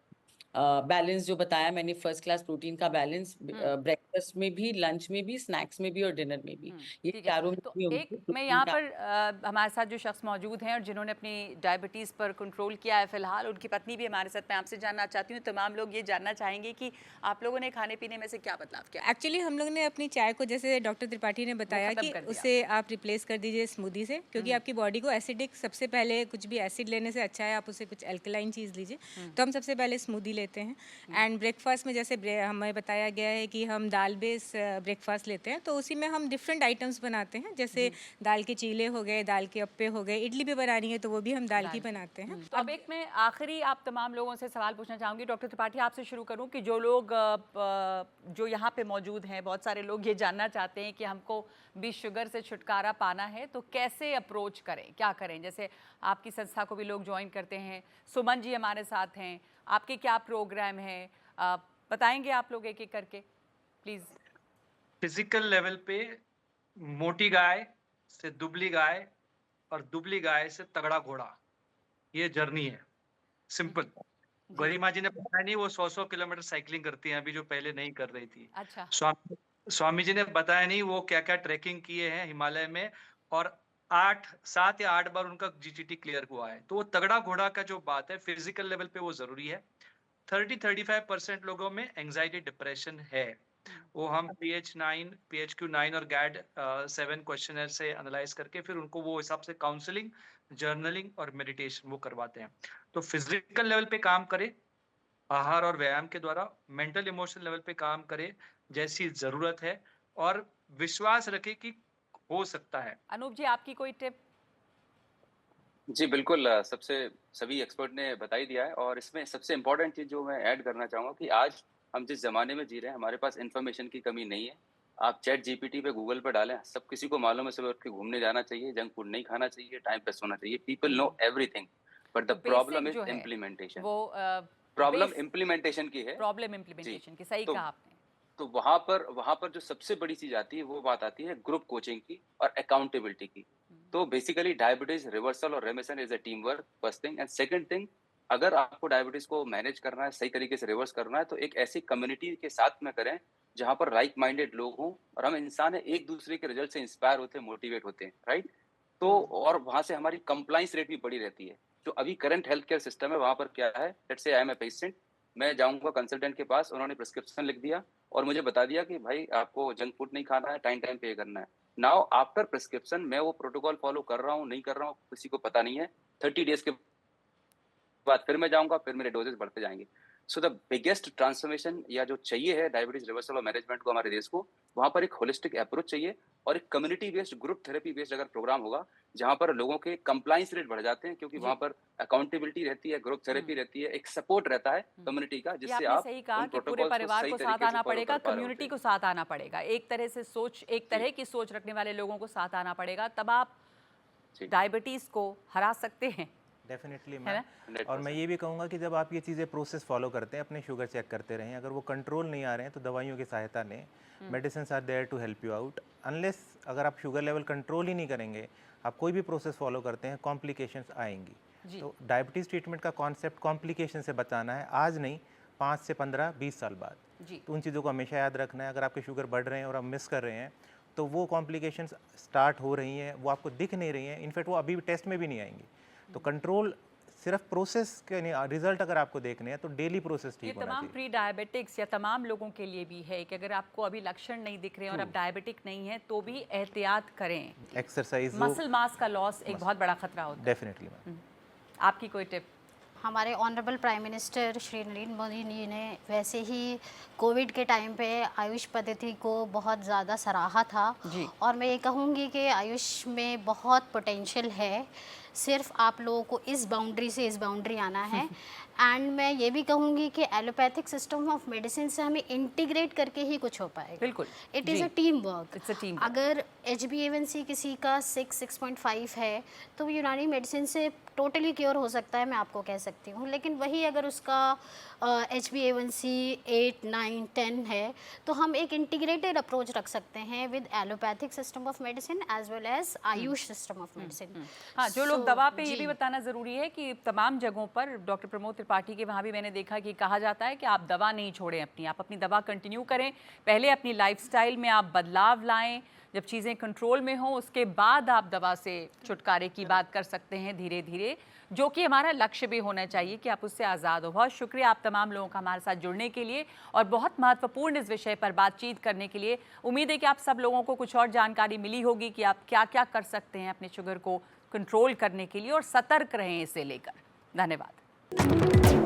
बैलेंस जो बताया मैंने, फर्स्ट क्लास प्रोटीन का बैलेंस, ब्रेकफास्ट में भी, लंच में भी, स्नैक्स में भी और डिनर में भी, ये चारों में भी एक मैं यहाँ पर हमारे साथ जो शख्स मौजूद हैं और जिन्होंने अपनी डायबिटीज़ पर कंट्रोल किया है फ़िलहाल, उनकी पत्नी भी हमारे साथ, मैं आपसे जानना चाहती हूँ, तमाम लोग ये जानना चाहेंगे कि आप लोगों ने खाने पीने में से क्या बदलाव किया? एक्चुअली हम लोग ने अपनी चाय को, जैसे डॉक्टर त्रिपाठी ने बताया कि उसे आप रिप्लेस कर दीजिए स्मूदी से, क्योंकि आपकी बॉडी को एसिडिक, सबसे पहले कुछ भी एसिड लेने से अच्छा है आप उसे कुछ एल्कलाइन चीज़ लीजिए। तो हम सबसे पहले स्मूदी लेते हैं। एंड ब्रेकफास्ट में जैसे हमें बताया गया है कि हम दाल दाल बेस ब्रेकफास्ट लेते हैं, तो उसी में हम डिफरेंट आइटम्स बनाते हैं, जैसे दाल के चीले हो गए, दाल के अप्पे हो गए, इडली भी बनानी है तो वो भी हम दाल की बनाते हैं। तो अब एक मैं आखिरी आप तमाम लोगों से सवाल पूछना चाहूँगी। डॉक्टर त्रिपाठी, आपसे शुरू करूँ कि जो लोग जो यहाँ पे मौजूद हैं, बहुत सारे लोग ये जानना चाहते हैं कि हमको भी शुगर से छुटकारा पाना है तो कैसे अप्रोच करें, क्या करें? जैसे आपकी संस्था को भी लोग ज्वाइन करते हैं, सुमन जी हमारे साथ हैं, आपके क्या प्रोग्राम हैं, बताएंगे आप लोग एक एक करके प्लीज़। फिजिकल लेवल पे मोटी गाय से दुबली गाय और दुबली गाय से तगड़ा घोड़ा, ये जर्नी है। सिंपल। गरिमा जी ने बताया नहीं, वो 100-100 किलोमीटर साइकिलिंग करती हैं अभी, जो पहले नहीं कर रही थी। अच्छा। स्वामी जी ने बताया नहीं वो क्या क्या ट्रैकिंग किए हैं हिमालय में, और 7 या 8 बार उनका जीटीटी क्लियर हुआ है। तो वो तगड़ा घोड़ा का जो बात है फिजिकल लेवल पे वो जरूरी है। 30-35% लोगों में एंजाइटी डिप्रेशन है, वो हम PHQ-9 और GAD-7 क्वेश्चनर से एनालाइज करके फिर उनको वो हिसाब से काउंसलिंग, जर्नलिंग और मेडिटेशन वो करवाते हैं। तो फिजिकल लेवल पे काम करे आहार और व्यायाम के द्वारा, मेंटल इमोशनल लेवल पे काम करे जैसी जरूरत है, और विश्वास रखे कि हो सकता है। अनूप जी, आपकी कोई टिप? जी बिल्कुल, सबसे सभी एक्सपर्ट ने बता ही दिया है, और इसमें सबसे इम्पोर्टेंट चीज़ जो मैं ऐड करना चाहूँगा कि आज हम जिस ज़माने में जी रहे हैं, हमारे पास इन्फॉर्मेशन की कमी नहीं है। आप चैट जीपीटी पे, गूगल पे डालें, सब किसी को मालूम है सुबह उठ के घूमने जाना चाहिए, जंक फूड नहीं खाना चाहिए, टाइम पे सोना चाहिए। People know everything, but the problem is implementation. Problem implementation की है। प्रॉब्लम इम्प्लीमेंटेशन की, सही कहा आपने। तो वहां पर जो सबसे बड़ी चीज आती है वो बात आती है ग्रुप कोचिंग की और अकाउंटेबिलिटी की। तो बेसिकली डायबिटीज रिवर्सल और रेमिशन is a team work, first thing. And second thing, अगर आपको डायबिटीज को मैनेज करना है, सही तरीके से रिवर्स करना है, तो एक ऐसी कम्युनिटी के साथ में करें जहां पर लाइक माइंडेड लोग हों, और हम इंसान है, एक दूसरे के रिजल्ट से इंस्पायर होते हैं, मोटिवेट होते हैं, राइट। तो और वहां से हमारी कंप्लाइंस रेट भी बढ़ी रहती है। जो अभी करंट हेल्थ केयर सिस्टम है वहां पर क्या है, let's say I M a patient, मैं जाऊंगा कंसल्टेंट के पास, उन्होंने प्रिस्क्रिप्शन लिख दिया और मुझे बता दिया कि भाई आपको जंक फूड नहीं खाना है, टाइम टाइम पे करना है। नाउ आफ्टर प्रिस्क्रिप्शन मैं वो प्रोटोकॉल फॉलो कर रहा हूँ नहीं कर रहा हूँ किसी को पता नहीं है। 30 डेज के बाद फिर मैं जाऊंगा, फिर मेरे डोजेस बढ़ते जाएंगे। सो द बिगेस्ट ट्रांसफॉर्मेशन या जो चाहिए है डायबिटीज रिवर्सल और मैनेजमेंट को हमारे देश को, वहां पर एक होलिस्टिक अप्रोच चाहिए, और एक community based, group therapy based अगर प्रोग्राम होगा जहां पर लोगों के कंप्लाइंस रेट बढ़ जाते हैं, क्योंकि वहां पर अकाउंटेबिलिटी रहती है, ग्रुप थेरेपी रहती है, एक सपोर्ट रहता है कम्युनिटी का, जिससे आप सही कहा कि पूरे परिवार को साथ आना पड़ेगा, कम्युनिटी को साथ आना पड़ेगा, एक तरह से सोच, एक तरह की सोच रखने वाले लोगों को साथ आना पड़ेगा, तब आप डायबिटीज को हरा सकते हैं। Definitely ma'am. और मैं ये भी कहूँगा कि जब आप ये चीज़ें प्रोसेस फॉलो करते हैं, अपने शुगर चेक करते रहें, अगर वो कंट्रोल नहीं आ रहे हैं तो दवाइयों की सहायता लें। Medicine are there to help you out. Unless अगर आप शुगर लेवल कंट्रोल ही नहीं करेंगे, आप कोई भी प्रोसेस फॉलो करते हैं, कॉम्प्लिकेशंस आएंगी। तो डायबिटीज़ ट्रीटमेंट का कॉन्सेप्ट कॉम्प्लिकेशन से बचाना है, आज नहीं 5 से 15-20 साल बाद। तो उन चीज़ों को हमेशा याद रखना है। अगर आपके शुगर बढ़ रहे हैं और आप मिस कर रहे हैं, तो वो कॉम्प्लिकेशंस स्टार्ट हो रही हैं, वो आपको दिख नहीं रही हैं, इनफैक्ट वो अभी भी टेस्ट में भी नहीं आएंगी। तो कंट्रोल सिर्फ प्रोसेस के नहीं, रिजल्ट अगर आपको देखने हैं तो डेली प्रोसेस ठीक होना चाहिए। तमाम प्री डायबिटिक्स या तमाम लोगों के लिए भी है कि अगर आपको अभी लक्षण नहीं दिख रहे हैं और आप डायबिटिक नहीं है तो भी एहतियात करें। एक्सरसाइज, मसल मास का लॉस एक बहुत बड़ा खतरा होता है। Definitely ma'am. आपकी कोई टिप? हमारे honourable prime minister Shri Narendra Modi ji ने वैसे ही कोविड के टाइम पे आयुष पद्धति को बहुत ज़्यादा सराहा था, और मैं ये कहूँगी कि आयुष में बहुत पोटेंशियल है, सिर्फ आप लोगों को इस बाउंड्री से इस बाउंड्री आना है। एंड मैं ये भी कहूँगी कि एलोपैथिक सिस्टम ऑफ मेडिसिन से हमें इंटीग्रेट करके ही कुछ हो पाएगा। बिल्कुल, it is a team work. अगर HbA1c किसी का 6.5 है तो यूनानी मेडिसिन से टोटली क्योर हो सकता है, मैं आपको कह सकती हूँ। लेकिन वही अगर उसका HbA1c 8, 9, 10 है तो हम एक इंटीग्रेटेड अप्रोच रख सकते हैं with allopathic system of medicine as well as Ayush system of medicine. हाँ, जो लोग दवा पे, ये भी बताना ज़रूरी है कि तमाम जगहों पर डॉक्टर प्रमोद त्रिपाठी के वहाँ भी मैंने देखा कि कहा जाता है कि आप दवा नहीं छोड़ें अपनी, आप अपनी दवा कंटिन्यू करें। पहले अपनी लाइफस्टाइल में आप बदलाव लाएं, जब चीज़ें कंट्रोल में हों उसके बाद आप दवा से छुटकारे की बात कर सकते हैं धीरे धीरे, जो कि हमारा लक्ष्य भी होना चाहिए कि आप उससे आज़ाद हो। बहुत शुक्रिया आप तमाम लोगों का हमारे साथ जुड़ने के लिए और बहुत महत्वपूर्ण इस विषय पर बातचीत करने के लिए। उम्मीद है कि आप सब लोगों को कुछ और जानकारी मिली होगी कि आप क्या क्या कर सकते हैं अपने शुगर को कंट्रोल करने के लिए, और सतर्क रहें इसे लेकर। धन्यवाद।